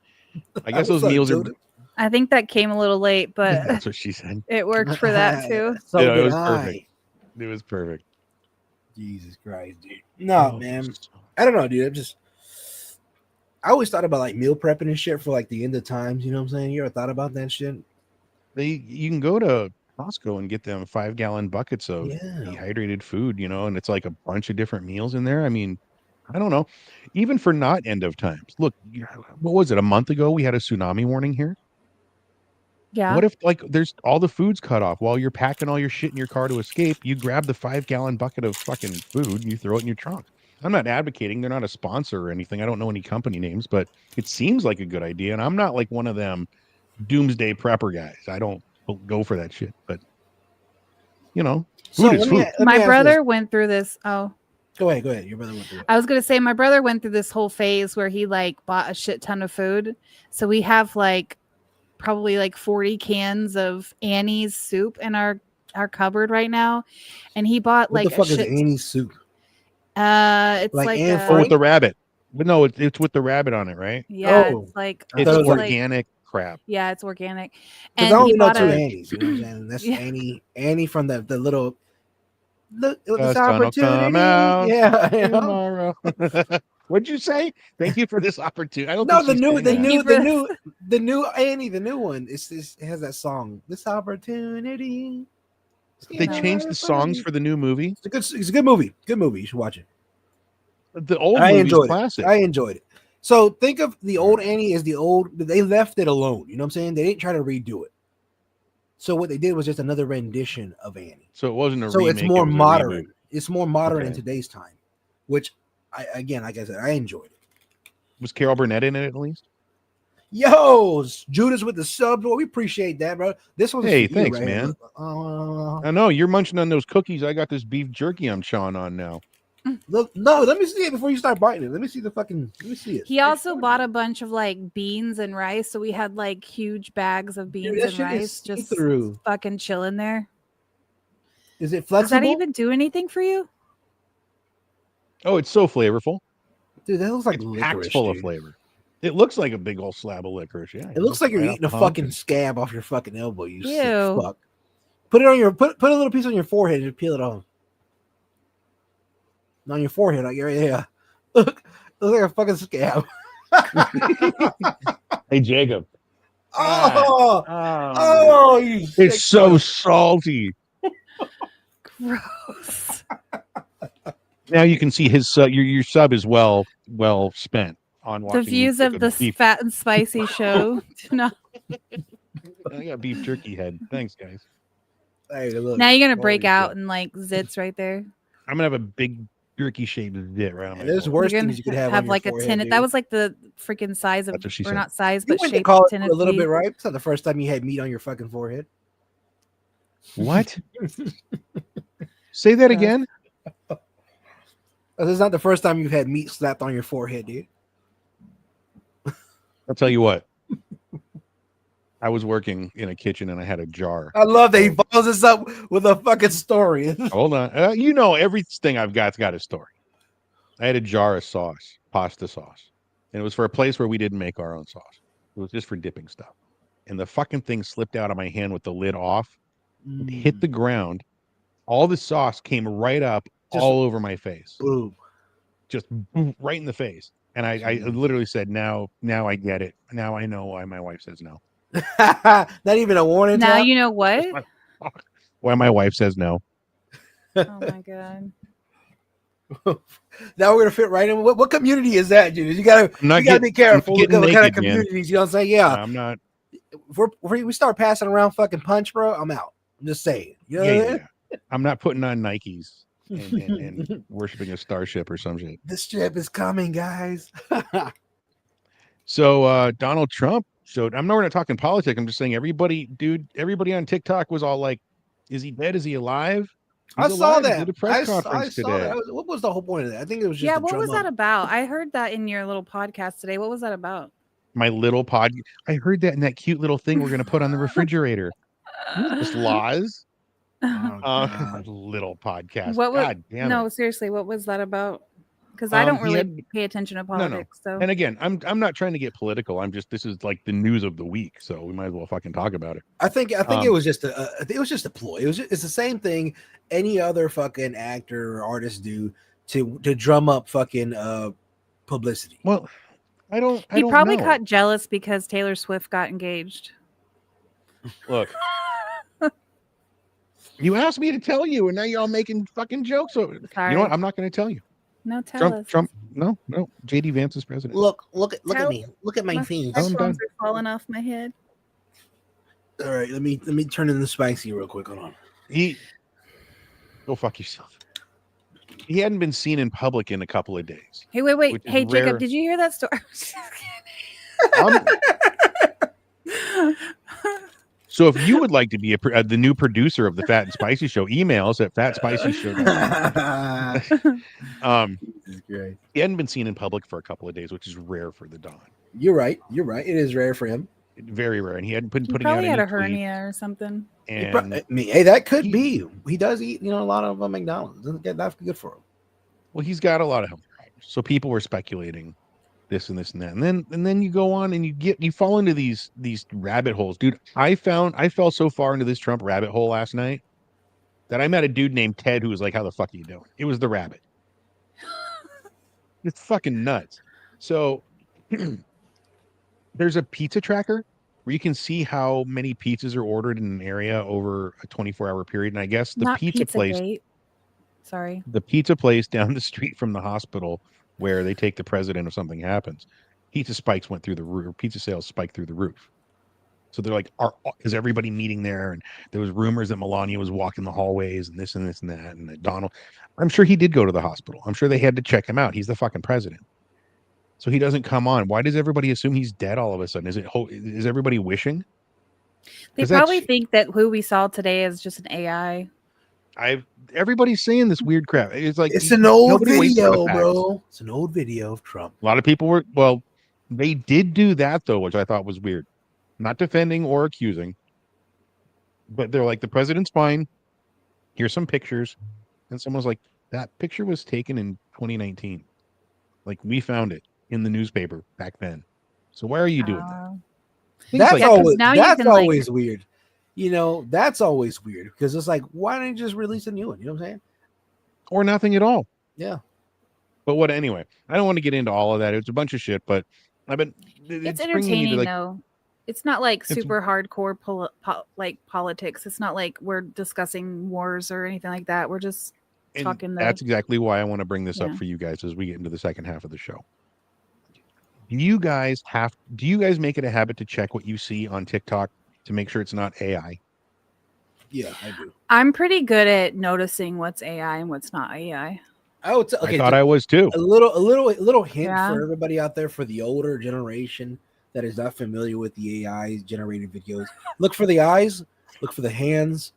Speaker 1: I guess those
Speaker 4: What's up,
Speaker 1: meals are
Speaker 4: Jordan?
Speaker 2: I think that came a little late, but
Speaker 1: that's what she said.
Speaker 2: it worked for that too.
Speaker 4: So
Speaker 1: Yeah, it
Speaker 4: did
Speaker 1: was
Speaker 4: I.
Speaker 1: perfect. It was perfect.
Speaker 4: Jesus Christ, dude. No,
Speaker 1: Oh,
Speaker 4: man. I don't know, dude. I always thought about like meal prepping and shit for like the end of times. You know what I'm saying? You ever thought about that shit?
Speaker 1: You can go to Costco and get them 5-gallon buckets of
Speaker 4: Yeah.
Speaker 1: dehydrated food, and it's like a bunch of different meals in there. I mean, I don't know. Even for not end of times. Look, what was it? A month ago, we had a tsunami warning here.
Speaker 2: Yeah.
Speaker 1: What if like there's all the food's cut off while you're packing all your shit in your car to escape? You grab the 5-gallon bucket of fucking food and you throw it in your trunk. I'm not advocating. They're not a sponsor or anything. I don't know any company names, but it seems like a good idea. And I'm not like one of them doomsday prepper guys. I don't go for that shit. But you know,
Speaker 4: So
Speaker 1: food is food.
Speaker 4: let me
Speaker 2: My
Speaker 4: ask
Speaker 2: brother
Speaker 4: this.
Speaker 2: went through this. Oh,
Speaker 4: Go ahead. Your brother went through it.
Speaker 2: I was gonna say my brother went through this whole phase where he like bought a shit ton of food. So we have like probably like 40 cans of Annie's soup in our cupboard right now, and he bought
Speaker 4: What
Speaker 2: like
Speaker 4: the
Speaker 2: a
Speaker 4: fuck is
Speaker 2: shit.
Speaker 4: Annie's soup?
Speaker 2: It's
Speaker 4: Like
Speaker 2: like
Speaker 4: Anne
Speaker 1: Oh,
Speaker 2: a,
Speaker 1: with the rabbit. But no, it's with the rabbit on it, right?
Speaker 2: yeah,
Speaker 4: Oh,
Speaker 2: it's like
Speaker 4: I
Speaker 1: It's
Speaker 4: thought it
Speaker 2: he
Speaker 4: was like
Speaker 1: organic crap.
Speaker 2: yeah, it's organic,
Speaker 4: because I
Speaker 2: and he
Speaker 4: only know
Speaker 2: bought
Speaker 4: two
Speaker 2: a
Speaker 4: Annies. You know what I'm saying? That's
Speaker 2: yeah.
Speaker 4: Annie from the little look
Speaker 1: The
Speaker 4: this
Speaker 1: sun will come
Speaker 4: opportunity.
Speaker 1: out
Speaker 4: Yeah, you know?
Speaker 1: tomorrow. What'd you say? Thank you for this opportunity. I don't
Speaker 4: No,
Speaker 1: think she's saying
Speaker 2: Thank
Speaker 1: that.
Speaker 2: you for this.
Speaker 4: the new Annie, the new one. It has that song. This opportunity.
Speaker 1: They changed the songs for the new movie.
Speaker 4: It's a good movie. Good movie. You should watch it.
Speaker 1: The old
Speaker 4: I
Speaker 1: movie's
Speaker 4: enjoyed
Speaker 1: classic.
Speaker 4: it. I enjoyed it. So think of the old Annie as the old. They left it alone. You know what I'm saying? They didn't try to redo it. So what they did was just another rendition of Annie.
Speaker 1: So it wasn't a
Speaker 4: So
Speaker 1: remake.
Speaker 4: it's more
Speaker 1: It was a
Speaker 4: modern.
Speaker 1: reboot.
Speaker 4: It's more modern in
Speaker 1: Okay.
Speaker 4: today's time, which like I said, I enjoyed it.
Speaker 1: Was Carol Burnett in it at least?
Speaker 4: Yo, Judas with the sub. Well, we appreciate that, bro. This one's
Speaker 1: Hey,
Speaker 4: for you,
Speaker 1: thanks,
Speaker 4: right?
Speaker 1: man.
Speaker 4: Look,
Speaker 1: I know you're munching on those cookies. I got this beef jerky I'm chawing on now.
Speaker 4: look, no, let me see it before you start biting it. Let me see let me see it.
Speaker 2: He also bought a bunch of like beans and rice, so we had like huge bags of beans
Speaker 4: that
Speaker 2: and
Speaker 4: shit
Speaker 2: rice
Speaker 4: is
Speaker 2: just
Speaker 4: see-through.
Speaker 2: fucking chilling there.
Speaker 4: Is it
Speaker 2: Does
Speaker 4: flexible?
Speaker 2: that even do anything for you?
Speaker 1: Oh, it's so flavorful.
Speaker 4: Dude, that looks like
Speaker 1: It's
Speaker 4: licorice,
Speaker 1: packed full of
Speaker 4: dude.
Speaker 1: flavor. It looks like a big old slab of licorice. Yeah,
Speaker 4: It looks like you're
Speaker 1: right off
Speaker 4: eating a
Speaker 1: the hump.
Speaker 4: fucking scab off your fucking elbow. You sick
Speaker 2: Ew.
Speaker 4: fuck. Put it on your put a little piece on your forehead and peel it off. On your forehead, like yeah. Look, it looks like a fucking scab.
Speaker 1: Hey, Jacob.
Speaker 4: Oh, you sick
Speaker 1: It's so
Speaker 4: fuck.
Speaker 1: salty.
Speaker 2: Gross.
Speaker 1: Now you can see his your sub is well spent on watching.
Speaker 2: The views
Speaker 1: me
Speaker 2: of
Speaker 1: cook
Speaker 2: the
Speaker 1: a beef.
Speaker 2: Fat and Spicy show do not.
Speaker 1: I got beef jerky head. Thanks, guys.
Speaker 4: Hey, look.
Speaker 2: Now you're gonna break
Speaker 4: Holy
Speaker 2: out
Speaker 4: shit.
Speaker 2: and like zits right there.
Speaker 1: I'm gonna have a big jerky shaped zit right on my
Speaker 4: And there's
Speaker 1: forehead.
Speaker 4: worse
Speaker 2: You're gonna
Speaker 4: things you could have on your
Speaker 2: like a
Speaker 4: forehead,
Speaker 2: tennis.
Speaker 4: dude.
Speaker 2: That was like the freaking size of,
Speaker 1: That's what she
Speaker 2: or
Speaker 1: said.
Speaker 2: not size,
Speaker 4: You
Speaker 2: but
Speaker 4: went to
Speaker 2: shape
Speaker 4: college
Speaker 2: of
Speaker 4: for a
Speaker 2: tennis.
Speaker 4: little bit, right? It's not the first time you had meat on your fucking forehead.
Speaker 1: What? Say that again.
Speaker 4: This is not the first time you've had meat slapped on your forehead, dude.
Speaker 1: I'll tell you what. I was working in a kitchen and I had a jar.
Speaker 4: I love that he follows us up with a fucking story.
Speaker 1: Hold on. You know, everything I've got's got a story. I had a jar of sauce, pasta sauce, and it was for a place where we didn't make our own sauce. It was just for dipping stuff. And the fucking thing slipped out of my hand with the lid off. It hit the ground. All the sauce came right up
Speaker 4: Just-
Speaker 1: all over my face.
Speaker 4: Boom.
Speaker 1: Just boom, right in the face. And I literally said, now I get it. Now I know why my wife says no.
Speaker 4: Not even a warning.
Speaker 2: Now
Speaker 4: Top?
Speaker 2: you know what?
Speaker 1: Why my wife says no.
Speaker 2: Oh my god.
Speaker 4: Now we're gonna fit right in. What community is that, dude? You gotta be careful.
Speaker 1: I'm
Speaker 4: Look at what
Speaker 1: getting
Speaker 4: kind of
Speaker 1: naked, man.
Speaker 4: communities. You know what I'm saying? Yeah.
Speaker 1: I'm not.
Speaker 4: If we start passing around fucking punch, bro, I'm out. I'm just saying. You know what I mean?
Speaker 1: I'm not putting on Nikes and worshiping a starship or some shit.
Speaker 4: This trip is coming, guys.
Speaker 1: So Donald Trump showed. We're not talking politics. I'm just saying everybody on TikTok was all like, "Is he dead? Is he alive?"
Speaker 4: I
Speaker 1: He's
Speaker 4: saw
Speaker 1: alive. He
Speaker 4: that.
Speaker 1: did a press conference
Speaker 4: I saw
Speaker 1: today.
Speaker 4: that. What was the whole point of that? I think it was just
Speaker 2: Yeah,
Speaker 4: to
Speaker 2: what was
Speaker 4: drum
Speaker 2: that
Speaker 4: up.
Speaker 2: about? I heard that in your little podcast today. What was that about?
Speaker 1: My little pod. I heard that in that cute little thing we're going to put on the refrigerator. This laws.
Speaker 4: Oh, God.
Speaker 1: Little podcast.
Speaker 2: What was,
Speaker 1: God damn
Speaker 2: no,
Speaker 1: it.
Speaker 2: seriously, what was that about? Because I don't
Speaker 1: he
Speaker 2: really
Speaker 1: had-
Speaker 2: pay attention to
Speaker 1: no.
Speaker 2: politics. So
Speaker 1: And again, I'm not trying to get political. This is like the news of the week, so we might as well fucking talk about it.
Speaker 4: I think it was just a ploy. It's the same thing any other fucking actor or artist do to drum up fucking publicity.
Speaker 1: Well, I don't
Speaker 2: probably
Speaker 1: know.
Speaker 2: got jealous because Taylor Swift got engaged.
Speaker 1: Look. You asked me to tell you, and now you're all making fucking jokes. So
Speaker 2: Sorry.
Speaker 1: you know what? I'm not going to tell you.
Speaker 2: No, tell us.
Speaker 1: No. JD Vance is president.
Speaker 4: Look at
Speaker 2: How-
Speaker 4: me. Look at my
Speaker 2: My
Speaker 4: face.
Speaker 1: I'm done.
Speaker 2: headphones are falling off my head.
Speaker 4: All right, let me turn in the spicy real quick. Hold on.
Speaker 1: Go fuck yourself. He hadn't been seen in public in a couple of days.
Speaker 2: Hey, wait.
Speaker 1: Which is
Speaker 2: Hey,
Speaker 1: rare.
Speaker 2: Jacob, did you hear that story?
Speaker 1: So if you would like to be the new producer of the Phat and Spicy Show, email us at fatspicyshow.com.
Speaker 4: This is great.
Speaker 1: He hadn't been seen in public for a couple of days, which is rare for the Don.
Speaker 4: You're right. It is rare for him.
Speaker 1: Very rare, and he hadn't been
Speaker 2: He
Speaker 1: putting out
Speaker 2: probably
Speaker 1: any
Speaker 2: had a
Speaker 1: tweets,
Speaker 2: hernia or something.
Speaker 1: And
Speaker 4: Hey, that could be. He does eat, a lot of McDonald's. Doesn't get that good for him.
Speaker 1: well, he's got a lot of health problems. So people were speculating this and this and that, and then you go on and you fall into these rabbit holes, dude. I fell so far into this Trump rabbit hole last night that I met a dude named Ted who was like, "How the fuck are you doing?" It was the rabbit. It's fucking nuts. So there's a pizza tracker where you can see how many pizzas are ordered in an area over a 24-hour period. And I guess the
Speaker 2: Not
Speaker 1: pizza place,
Speaker 2: Pizzagate. Sorry.
Speaker 1: the pizza place down the street from the hospital where they take the president if something happens, pizza sales spiked through the roof. So they're like, is everybody meeting there? And there was rumors that Melania was walking the hallways and this and this and that. And that Donald, I'm sure he did go to the hospital. I'm sure they had to check him out. He's the fucking president. So he doesn't come on. Why does everybody assume he's dead all of a sudden? Is everybody wishing?
Speaker 2: They
Speaker 1: 'Cause that's-
Speaker 2: probably think that who we saw today is just an AI.
Speaker 1: Everybody's saying this weird crap. It's like
Speaker 4: It's an old
Speaker 1: nobody waits for the
Speaker 4: video,
Speaker 1: facts.
Speaker 4: bro. It's an old video of Trump.
Speaker 1: A lot of people they did do that though, which I thought was weird. Not defending or accusing, but they're like, the president's fine. Here's some pictures, and someone's like, that picture was taken in 2019. Like, we found it in the newspaper back then. So why are you doing that? Things
Speaker 4: That's
Speaker 1: like
Speaker 4: always
Speaker 2: now you
Speaker 4: that's
Speaker 2: can, like-
Speaker 4: always weird. That's always weird because it's like, why don't you just release a new one? You know what I'm saying?
Speaker 1: or nothing at all.
Speaker 4: Yeah.
Speaker 1: But anyway, I don't want to get into all of that. It's a bunch of shit, but
Speaker 2: It's
Speaker 1: bringing me to,
Speaker 2: entertaining
Speaker 1: like,
Speaker 2: though. It's not like
Speaker 1: It's-
Speaker 2: super hardcore like politics. It's not like we're discussing wars or anything like that. We're just
Speaker 1: and
Speaker 2: talking
Speaker 1: that's exactly why I want to bring this
Speaker 2: Yeah.
Speaker 1: up for you guys as we get into the second half of the show. Do you guys make it a habit to check what you see on TikTok to make sure it's not AI?
Speaker 4: Yeah, I do.
Speaker 2: I'm pretty good at noticing what's AI and what's not AI.
Speaker 4: I would
Speaker 1: I thought I was too.
Speaker 4: a little hint
Speaker 2: Yeah.
Speaker 4: for everybody out there, for the older generation that is not familiar with the AI generated videos. Look for the eyes, look for the hands,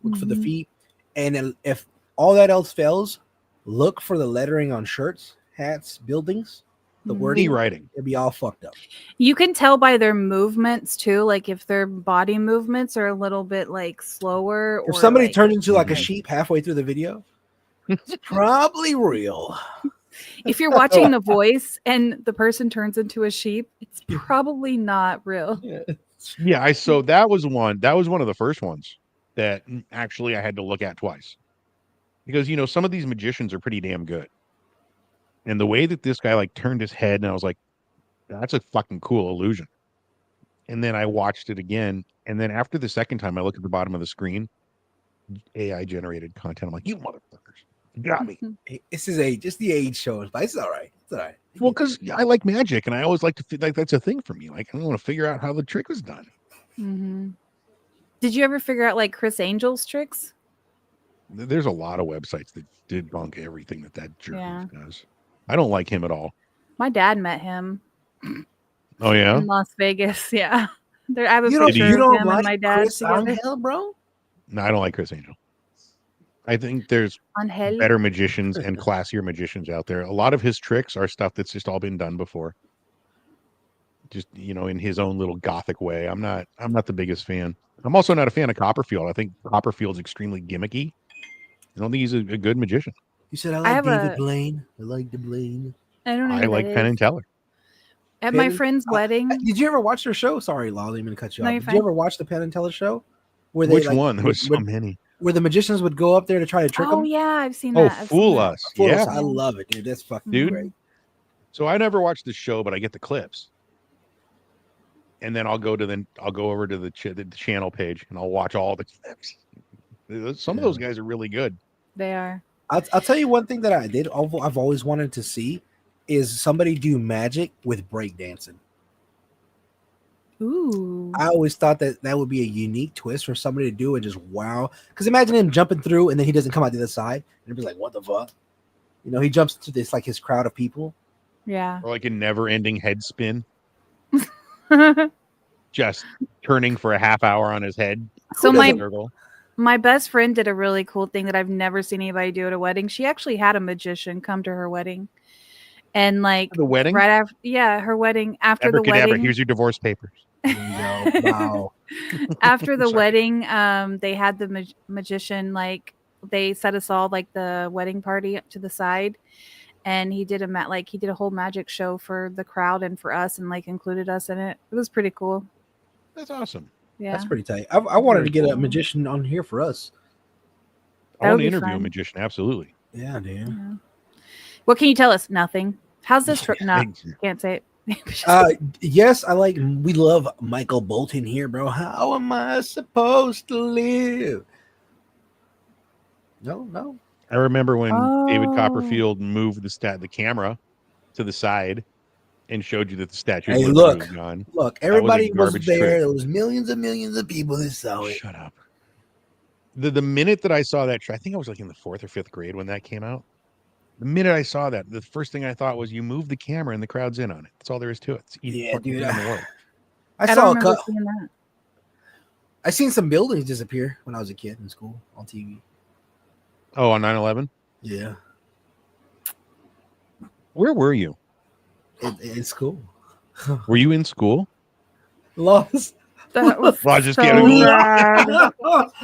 Speaker 4: look for the
Speaker 2: Mhm.
Speaker 4: feet, and then if all that else fails, look for the lettering on shirts, hats, buildings, the
Speaker 2: Mhm.
Speaker 4: wording.
Speaker 1: Writing.
Speaker 4: It'll be all fucked up.
Speaker 2: You can tell by their movements too, like if their body movements are a little bit like slower.
Speaker 4: If
Speaker 2: or
Speaker 4: somebody
Speaker 2: like,
Speaker 4: turns into like a
Speaker 1: Mhm.
Speaker 4: sheep halfway through the video, it's probably real.
Speaker 2: if you're watching The Voice and the person turns into a sheep, it's probably not real.
Speaker 1: Yeah, so that was one of the first ones that actually I had to look at twice. Because some of these magicians are pretty damn good. And the way that this guy like turned his head, and I was like, that's a fucking cool illusion. And then I watched it again, and then after the second time I look at the bottom of the screen, AI generated content. I'm like, you motherfuckers, you got me.
Speaker 4: It's his age. It's the age shows, but it's all right. It's all right.
Speaker 1: Well, because I like magic, and I always like to feel like that's a thing for me. Like, I want to figure out how the trick was done.
Speaker 2: Mm-hmm. Did you ever figure out like Chris Angel's tricks?
Speaker 1: There's a lot of websites that debunk everything that jerk
Speaker 2: Yeah.
Speaker 1: does. I don't like him at all.
Speaker 2: My dad met him
Speaker 1: Oh yeah,
Speaker 2: in Las Vegas. Yeah, I have a
Speaker 4: You don't,
Speaker 2: picture
Speaker 4: you
Speaker 2: of
Speaker 4: don't
Speaker 2: him
Speaker 4: like
Speaker 2: and my dad
Speaker 4: Chris
Speaker 2: together.
Speaker 4: Angel, bro?
Speaker 1: no, I don't like Chris Angel. I think there's
Speaker 2: Angel.
Speaker 1: better magicians and classier magicians out there. A lot of his tricks are stuff that's just all been done before. Just in his own little gothic way. I'm not the biggest fan. I'm also not a fan of Copperfield. I think Copperfield's extremely gimmicky. I don't think he's a good magician.
Speaker 4: You said I
Speaker 2: I
Speaker 4: like
Speaker 2: have
Speaker 4: David
Speaker 2: a-
Speaker 4: Blaine. I like the Blaine.
Speaker 2: I don't know.
Speaker 1: I
Speaker 2: who
Speaker 1: like
Speaker 2: that
Speaker 1: Penn
Speaker 2: is.
Speaker 1: and Teller.
Speaker 2: At my
Speaker 4: Penn-
Speaker 2: friend's wedding.
Speaker 4: Did you ever watch their show? Sorry, Lolly, I'm going to cut you
Speaker 2: No,
Speaker 4: off.
Speaker 2: you're
Speaker 4: Did
Speaker 2: fine.
Speaker 4: you ever watch the Penn and Teller show? Where
Speaker 1: Which one? There was so many.
Speaker 4: where the magicians would go up there to try to trick
Speaker 2: Oh
Speaker 4: them?
Speaker 2: yeah, I've seen
Speaker 1: Oh,
Speaker 2: that. I've
Speaker 1: fool
Speaker 2: seen that.
Speaker 1: us.
Speaker 4: Fool
Speaker 1: Yeah.
Speaker 4: us. I love it, dude. That's fucking
Speaker 1: Dude.
Speaker 4: great.
Speaker 1: So I never watched the show, but I get the clips. And then I'll go over to the channel page and I'll watch all the clips. Some of those guys are really good.
Speaker 2: They are.
Speaker 4: I'll tell you one thing that I did. I've always wanted to see is somebody do magic with breakdancing.
Speaker 2: Ooh.
Speaker 4: I always thought that would be a unique twist for somebody to do and just wow. Because imagine him jumping through and then he doesn't come out the other side and it'd be like, what the fuck? You know, he jumps to this like his crowd of people.
Speaker 2: Yeah.
Speaker 1: Or like a never-ending head spin, just turning for a half hour on his head.
Speaker 2: So
Speaker 1: in a
Speaker 2: my
Speaker 1: circle.
Speaker 2: my best friend did a really cool thing that I've never seen anybody do at a wedding. She actually had a magician come to her wedding. And like
Speaker 1: The wedding?
Speaker 2: right after her wedding, after the
Speaker 1: Abracadabra,
Speaker 2: wedding,
Speaker 1: here's your divorce papers.
Speaker 4: There you go. Wow.
Speaker 2: after the
Speaker 1: Sorry.
Speaker 2: wedding, they had the magician, like they set us all like the wedding party up to the side, and he did a whole magic show for the crowd and for us, and like included us in it. It was pretty cool.
Speaker 1: That's awesome.
Speaker 2: Yeah,
Speaker 4: That's pretty tight. I wanted
Speaker 1: Very
Speaker 4: to get
Speaker 1: cool.
Speaker 4: a magician on here for us.
Speaker 1: I
Speaker 2: That
Speaker 1: want
Speaker 2: would
Speaker 1: to
Speaker 2: be
Speaker 1: interview a
Speaker 2: fun.
Speaker 1: magician. Absolutely.
Speaker 4: Yeah, dude.
Speaker 2: Yeah. What can you tell us? Nothing. How's this? No, can't say it.
Speaker 4: Yes, we love Michael Bolton here, bro. How am I supposed to live? No.
Speaker 1: I remember when David
Speaker 2: Oh.
Speaker 1: Copperfield moved the camera to the side and showed you that the statue
Speaker 4: Hey,
Speaker 1: would
Speaker 4: look.
Speaker 1: have gone.
Speaker 4: Look, everybody was
Speaker 1: garbage
Speaker 4: there.
Speaker 1: trick.
Speaker 4: There was millions and millions of people that saw it.
Speaker 1: Shut up. The minute that I saw that, I think I was like in the 4th or 5th grade when that came out. The minute I saw that, the first thing I thought was, you move the camera and the crowd's in on it. That's all there is to it. It's the easiest
Speaker 4: Yeah,
Speaker 1: fucking
Speaker 4: dude.
Speaker 1: thing in the world.
Speaker 4: I
Speaker 2: I don't
Speaker 4: saw a
Speaker 2: remember
Speaker 4: couple.
Speaker 2: seeing that.
Speaker 4: I seen some buildings disappear when I was a kid in school on TV.
Speaker 1: Oh, on 9/11?
Speaker 4: Yeah,
Speaker 1: Where were you?
Speaker 4: in school.
Speaker 1: Were you in school?
Speaker 4: Lost.
Speaker 2: That was
Speaker 1: Well, I was just
Speaker 2: so
Speaker 1: kidding.
Speaker 2: bad.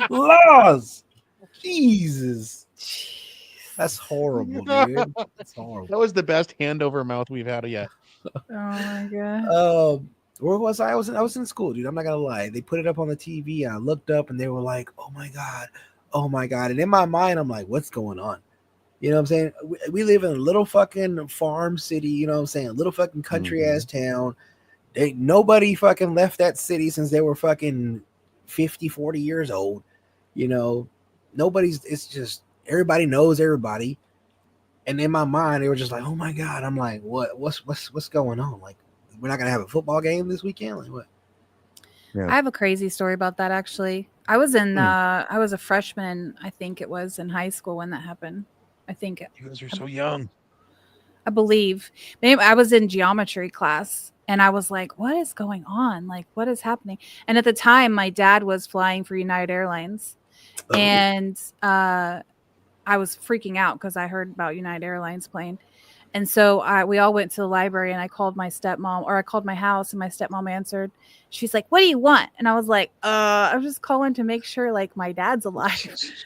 Speaker 4: Lost. Jesus. That's horrible, dude. That's horrible.
Speaker 1: That was the best hand over mouth we've had yet.
Speaker 2: Oh my god.
Speaker 4: Where was I? I was in school, dude. I'm not gonna lie. They put it up on the TV, and I looked up, and they were like, "Oh my god, oh my god!" And in my mind, I'm like, "What's going on?" You know what I'm saying? We live in a little fucking farm city. You know what I'm saying? A little fucking country ass town. Nobody fucking left that city since they were fucking 50, 40 years old. You know, it's just everybody knows everybody. And in my mind, they were just like, "Oh my god!" I'm like, what's going on? Like, we're not gonna have a football game this weekend? Like, what?
Speaker 1: Yeah.
Speaker 2: I have a crazy story about that actually. I was a freshman, I think it was, in high school when that happened. I think
Speaker 1: You guys are so young.
Speaker 2: I believe. Maybe I was in geometry class and I was like, what is going on? Like, what is happening? And at the time, my dad was flying for United Airlines.
Speaker 4: Oh.
Speaker 2: And I was freaking out because I heard about United Airlines plane. And so we all went to the library and I called my stepmom, or I called my house, and my stepmom answered. She's like, "What do you want?" And I was like, I'm just calling to make sure like my dad's alive.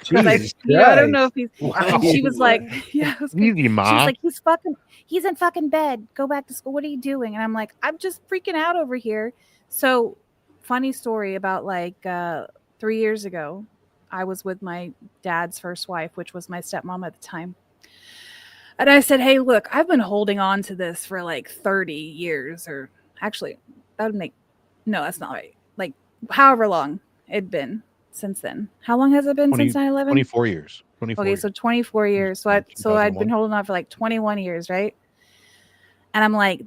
Speaker 4: Jesus
Speaker 2: I don't know if he's.
Speaker 1: Wow.
Speaker 2: And she was like, "Yeah." It was good.
Speaker 1: Easy, Ma.
Speaker 2: She was like, he's in fucking bed. Go back to school. What are you doing? And I'm like, I'm just freaking out over here. So, funny story about like 3 years ago, I was with my dad's first wife, which was my stepmom at the time. And I said, "Hey, look, I've been holding on to this for like 30 years, or actually, that would make, no, that's not right. Like, however long it'd been since then. How long has it been since 9/11?
Speaker 1: 24 years. 24
Speaker 2: Okay,
Speaker 1: years.
Speaker 2: so 24 years. So I'd been
Speaker 1: 2001.
Speaker 2: holding on for like 21 years, right? And I'm like,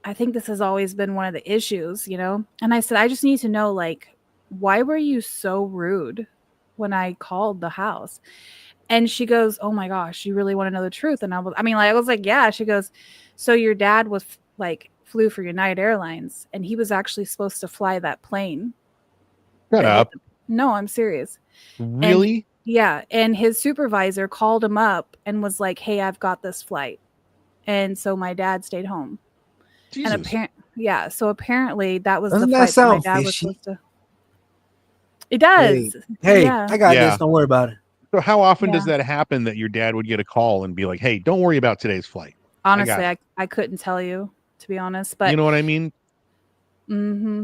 Speaker 2: I think this has always been one of the issues, you know? And I said, I just need to know, like, why were you so rude when I called the house? And she goes, "Oh my gosh, you really want to know the truth?" And I was like, yeah. She goes, "So your dad was flew for United Airlines, and he was actually supposed to fly that plane."
Speaker 1: Shut up.
Speaker 2: No, I'm serious.
Speaker 1: Really?
Speaker 2: Yeah. And his supervisor called him up and was like, "Hey, I've got this flight." And so my dad stayed home.
Speaker 1: Jesus.
Speaker 2: And so apparently that was
Speaker 4: Doesn't
Speaker 2: the
Speaker 4: that
Speaker 2: flight that my
Speaker 4: sound
Speaker 2: dad was
Speaker 4: fishy?
Speaker 2: supposed to. It does.
Speaker 4: Hey,
Speaker 2: Yeah.
Speaker 4: I got
Speaker 1: Yeah.
Speaker 4: this. Don't worry about it.
Speaker 1: So how often does
Speaker 2: Yeah.
Speaker 1: that happen that your dad would get a call and be like, "Hey, don't worry about today's flight"?
Speaker 2: Honestly, I couldn't tell you, to be honest. But
Speaker 1: You know what I mean?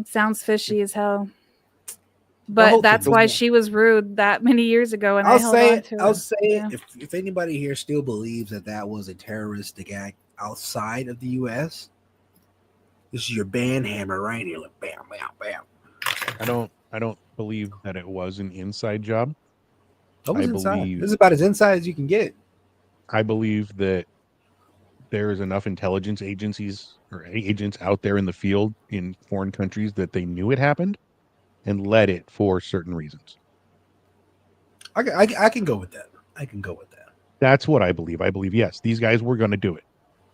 Speaker 2: sounds fishy as hell.
Speaker 4: The
Speaker 2: But
Speaker 4: whole
Speaker 2: that's
Speaker 4: thing-
Speaker 2: why she was rude that many years ago, and I
Speaker 4: I'll
Speaker 2: held
Speaker 4: say
Speaker 2: on
Speaker 4: it.
Speaker 2: to
Speaker 4: I'll
Speaker 2: it.
Speaker 4: say
Speaker 2: Yeah.
Speaker 4: it. If anybody here still believes that was a terroristic act outside of the U.S., this is your band hammer right here. Like bam, bam, bam.
Speaker 1: I don't believe that it was an inside job.
Speaker 4: What was
Speaker 1: I
Speaker 4: inside?
Speaker 1: believe-
Speaker 4: This is about as inside as you can get.
Speaker 1: I believe that there's enough intelligence agencies or agents out there in the field in foreign countries that they knew it happened and led it for certain reasons.
Speaker 4: I can go with that. I can go with that.
Speaker 1: That's what I believe. I believe, yes, these guys were going to do it.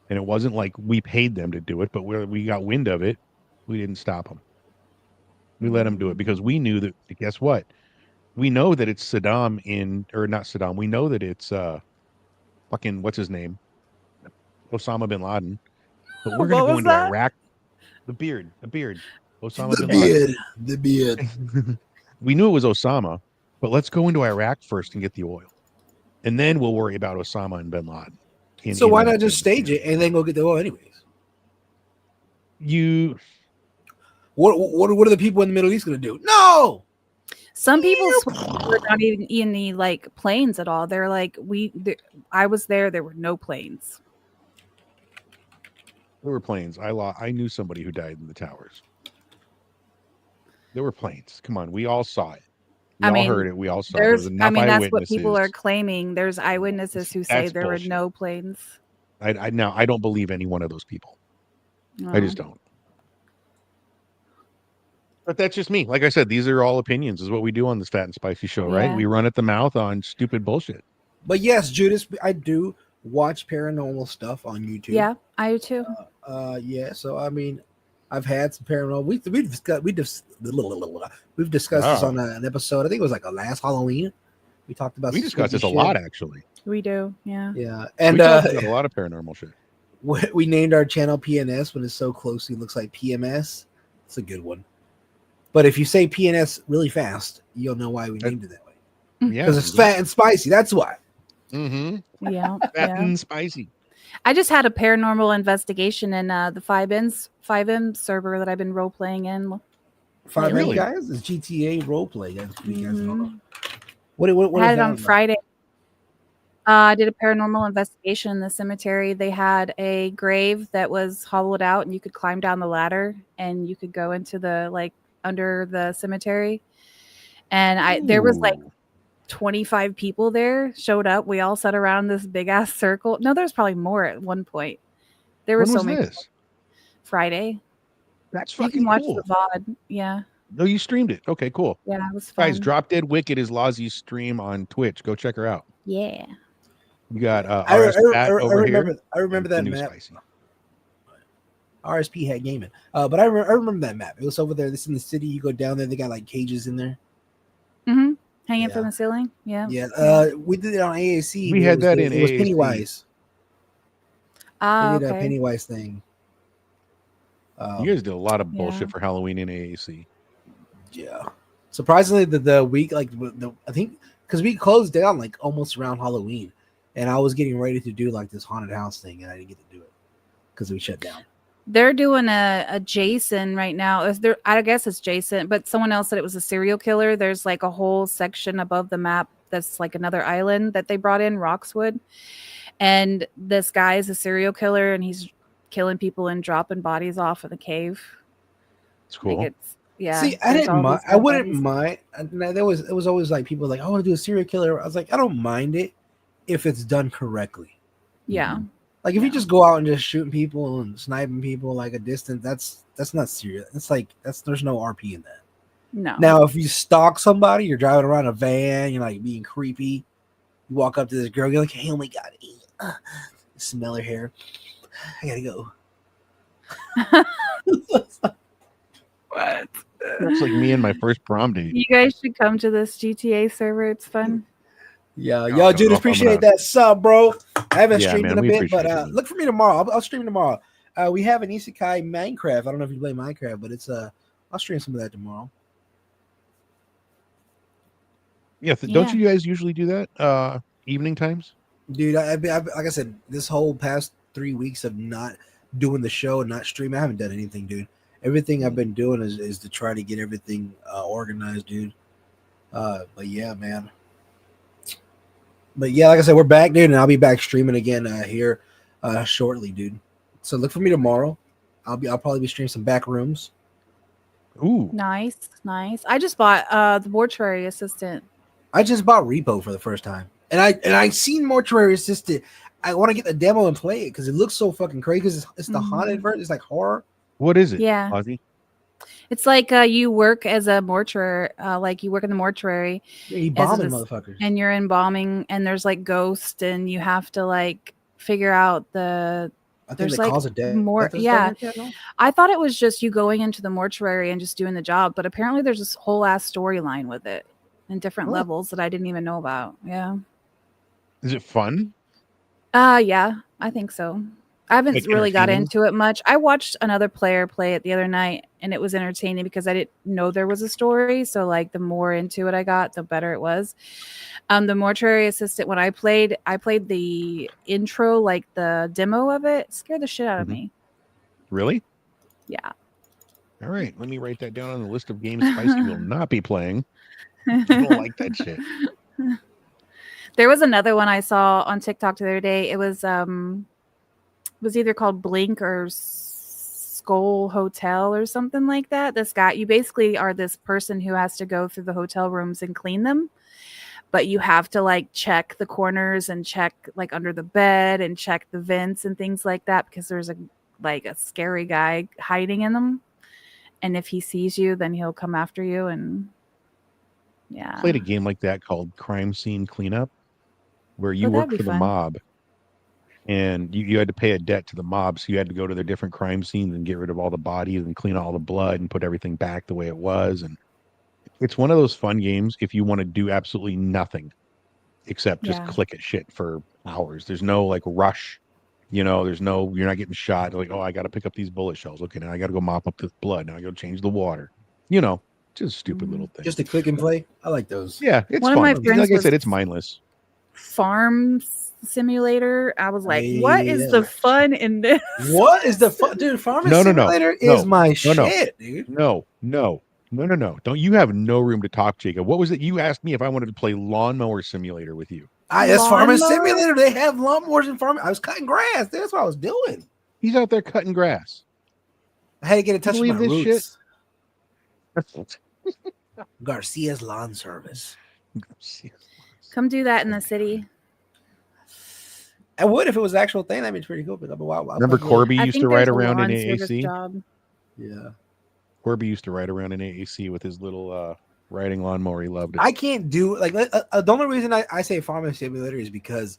Speaker 1: And it wasn't like we paid them to do it, but we got wind of it. We didn't stop them. We let them do it because we knew that, guess what? We know that it's Saddam or not Saddam. We know that it's fucking, what's his name? Osama bin Laden. But we're going to
Speaker 2: What
Speaker 1: go
Speaker 2: was
Speaker 1: into
Speaker 2: that?
Speaker 1: Iraq. The beard. Osama bin Laden.
Speaker 4: The beard.
Speaker 1: We knew it was Osama, but let's go into Iraq first and get the oil. And then we'll worry about Osama and bin Laden.
Speaker 4: So why not just stage it and then go get the oil anyways? What are the people in the Middle East going to do? No.
Speaker 2: Some people swear we're not even in any like planes at all. They're like, I was there. There were no planes.
Speaker 1: There were planes. I knew somebody who died in the towers. There were planes. Come on, we all saw it. We all heard it. We all saw it. There was enough
Speaker 2: that's what people are claiming. There's eyewitnesses who say there
Speaker 1: bullshit.
Speaker 2: were no planes.
Speaker 1: I don't believe any one of those people. I just don't. But that's just me. Like I said, these are all opinions. Is what we do on this Fat and Spicy show, right?
Speaker 2: Yeah.
Speaker 1: We run at the mouth on stupid bullshit.
Speaker 4: But yes, Judas, I do watch paranormal stuff on YouTube.
Speaker 2: Yeah, I do too.
Speaker 4: Yeah. So I mean, I've had some paranormal. We've discussed this on an episode. I think it was like a last Halloween. We talked about.
Speaker 1: We discussed this a lot, actually.
Speaker 2: We do. Yeah.
Speaker 4: Yeah, and
Speaker 1: we talked about a lot of paranormal shit.
Speaker 4: We named our channel PNS when it so closely looks like PMS. It's a good one. But if you say PNS really fast, you'll know why we named it that way.
Speaker 1: Yeah,
Speaker 4: because it's fat and spicy. That's why.
Speaker 1: Mm-hmm.
Speaker 2: Yeah,
Speaker 1: fat and spicy.
Speaker 2: I just had a paranormal investigation in the 5M server that I've been role playing in.
Speaker 4: 5M
Speaker 1: Really?
Speaker 4: guys is GTA role play. Guys, you guys don't know. What
Speaker 2: I had it on Friday. I did a paranormal investigation in the cemetery. They had a grave that was hollowed out, and you could climb down the ladder, and you could go into the under the cemetery. And there was 25 people there showed up. We all sat around this big ass circle. No, there's probably more at one point. There were
Speaker 1: When
Speaker 2: so
Speaker 1: was
Speaker 2: many.
Speaker 1: this?
Speaker 2: Friday.
Speaker 1: That's
Speaker 2: You
Speaker 1: fucking
Speaker 2: can watch
Speaker 1: cool.
Speaker 2: the VOD. Yeah.
Speaker 1: No, you streamed it. Okay, cool.
Speaker 2: Yeah, it was fun.
Speaker 1: Guys, Drop Dead Wicked is Lazzie's stream on Twitch. Go check her out.
Speaker 2: Yeah.
Speaker 1: You got
Speaker 4: I
Speaker 1: over here.
Speaker 4: I remember that map.
Speaker 1: Spicy.
Speaker 4: RSP had gaming. But I remember that map. It was over there. This in the city. You go down there. They got like cages in there.
Speaker 2: Mm-hmm. Hanging from the ceiling. Yeah.
Speaker 4: Yeah. We did it on AAC.
Speaker 1: We had that
Speaker 4: It was Pennywise.
Speaker 2: Ah,
Speaker 4: They did a
Speaker 2: okay.
Speaker 4: Pennywise thing.
Speaker 1: You guys did a lot of bullshit for Halloween in AAC.
Speaker 4: Yeah. Surprisingly, the week I think because we closed down like almost around Halloween, and I was getting ready to do like this haunted house thing, and I didn't get to do it because we shut down.
Speaker 2: They're doing a Jason right now. I guess it's Jason, but someone else said it was a serial killer. There's like a whole section above the map that's like another island that they brought in, Roxwood. And this guy is a serial killer, and he's killing people and dropping bodies off in the cave.
Speaker 1: It's cool.
Speaker 4: See, I didn't mind. I wouldn't mind. It was always like people like, I want to do a serial killer. I was like, I don't mind it if it's done correctly.
Speaker 2: Yeah.
Speaker 4: Like if you just go out and just shooting people and sniping people like a distance, that's not serious. It's like there's no RP in that.
Speaker 2: No.
Speaker 4: Now if you stalk somebody, you're driving around a van, you're like being creepy. You walk up to this girl, you're like, hey, oh my god, smell her hair. I gotta go.
Speaker 2: What?
Speaker 1: That's like me and my first prom date.
Speaker 2: You guys should come to this GTA server. It's fun.
Speaker 4: Yeah, yo, dude, appreciate that sub, bro. I haven't streamed in a bit, but look for me tomorrow. I'll stream tomorrow. We have an Isekai Minecraft. I don't know if you play Minecraft, but it's I'll stream some of that tomorrow.
Speaker 1: Yeah, don't you guys usually do that evening times?
Speaker 4: Dude, I've like I said, this whole past 3 weeks of not doing the show and not streaming, I haven't done anything, dude. Everything I've been doing is to try to get everything organized, dude. But yeah, man. But yeah, like I said, we're back, dude, and I'll be back streaming again here shortly, dude. So look for me tomorrow. I'll probably be streaming some back rooms.
Speaker 1: Ooh,
Speaker 2: nice. I just bought the mortuary assistant.
Speaker 4: I just bought Repo for the first time, and I seen mortuary assistant. I want to get the demo and play it because it looks so fucking crazy. Because it's the haunted
Speaker 2: Mhm.
Speaker 4: version. It's like horror.
Speaker 1: What is it?
Speaker 2: Yeah.
Speaker 1: Ozzy?
Speaker 2: It's like you work as a mortuary, like you work in the mortuary,
Speaker 4: Yeah, you
Speaker 2: as
Speaker 4: bombing
Speaker 2: this,
Speaker 4: motherfuckers.
Speaker 2: and you're embalming, and there's like ghosts, and you have to like figure out the.
Speaker 4: I think
Speaker 2: There's
Speaker 4: the
Speaker 2: like
Speaker 4: cause of death
Speaker 2: more,
Speaker 4: or something
Speaker 2: yeah.
Speaker 4: like that, no?
Speaker 2: I thought it was just you going into the mortuary and just doing the job, but apparently there's this whole ass storyline with it and different
Speaker 1: Oh.
Speaker 2: levels that I didn't even know about. Yeah.
Speaker 1: Is it fun?
Speaker 2: Yeah, I think so. I haven't
Speaker 1: Like
Speaker 2: really got
Speaker 1: entertaining?
Speaker 2: into it much. I watched another player play it the other night and it was entertaining because I didn't know there was a story. So like the more into it I got, the better it was. The mortuary assistant, when I played the intro, like the demo of it, scared the shit out of
Speaker 1: Mhm.
Speaker 2: me.
Speaker 1: Really?
Speaker 2: Yeah.
Speaker 1: All right. Let me write that down on the list of games Spicy will not be playing. I don't like that shit.
Speaker 2: There was another one I saw on TikTok the other day. It was either called Blink or Skull Hotel or something like that. This guy, you basically are this person who has to go through the hotel rooms and clean them, but you have to like check the corners and check like under the bed and check the vents and things like that because there's a scary guy hiding in them, and if he sees you, then he'll come after you. And yeah,
Speaker 1: Played a game like that called Crime Scene Cleanup, where you
Speaker 2: that'd
Speaker 1: worked
Speaker 2: be
Speaker 1: for the
Speaker 2: fun.
Speaker 1: mob and you had to pay a debt to the mob. So you had to go to their different crime scenes and get rid of all the bodies and clean all the blood and put everything back the way it was. And it's one of those fun games if you want to do absolutely nothing except just
Speaker 2: Yeah.
Speaker 1: click at shit for hours. There's no like rush. There's no, you're not getting shot. Like, oh, I got to pick up these bullet shells. Okay, now I got to go mop up this blood. Now I got to change the water. Just stupid little thing.
Speaker 4: Just a click and play. I like those.
Speaker 1: Yeah, it's
Speaker 2: One of
Speaker 1: fun.
Speaker 2: my friends
Speaker 1: Like I
Speaker 2: was
Speaker 1: said, it's mindless.
Speaker 2: Farm Simulator. I was like, what is
Speaker 4: Yeah.
Speaker 2: the fun in this?
Speaker 4: What is the fun, dude? Farming
Speaker 1: No.
Speaker 4: Simulator is my
Speaker 1: No.
Speaker 4: shit, dude.
Speaker 1: No. Don't you have no room to talk, Jacob? What was it you asked me if I wanted to play Lawnmower Simulator with you?
Speaker 4: That's Farming
Speaker 2: Lawnmower?
Speaker 4: Simulator. They have lawnmowers in farming. I was cutting grass. That's what I was doing.
Speaker 1: He's out there cutting grass.
Speaker 4: I had to get in touch with
Speaker 1: Believe
Speaker 4: my
Speaker 1: this
Speaker 4: roots.
Speaker 1: shit?
Speaker 4: Garcia's Lawn Service.
Speaker 2: Come do that in the city.
Speaker 4: I would if it was an actual thing. That'd be pretty cool. But
Speaker 1: Remember Corby
Speaker 2: I
Speaker 1: used
Speaker 2: think
Speaker 1: to ride
Speaker 2: there's a
Speaker 1: around in
Speaker 2: lawn service
Speaker 1: AAC?
Speaker 2: job.
Speaker 4: Yeah.
Speaker 1: Corby used to ride around in AAC with his little riding lawnmower. He loved it.
Speaker 4: I can't do like the only reason I say Farming Simulator is because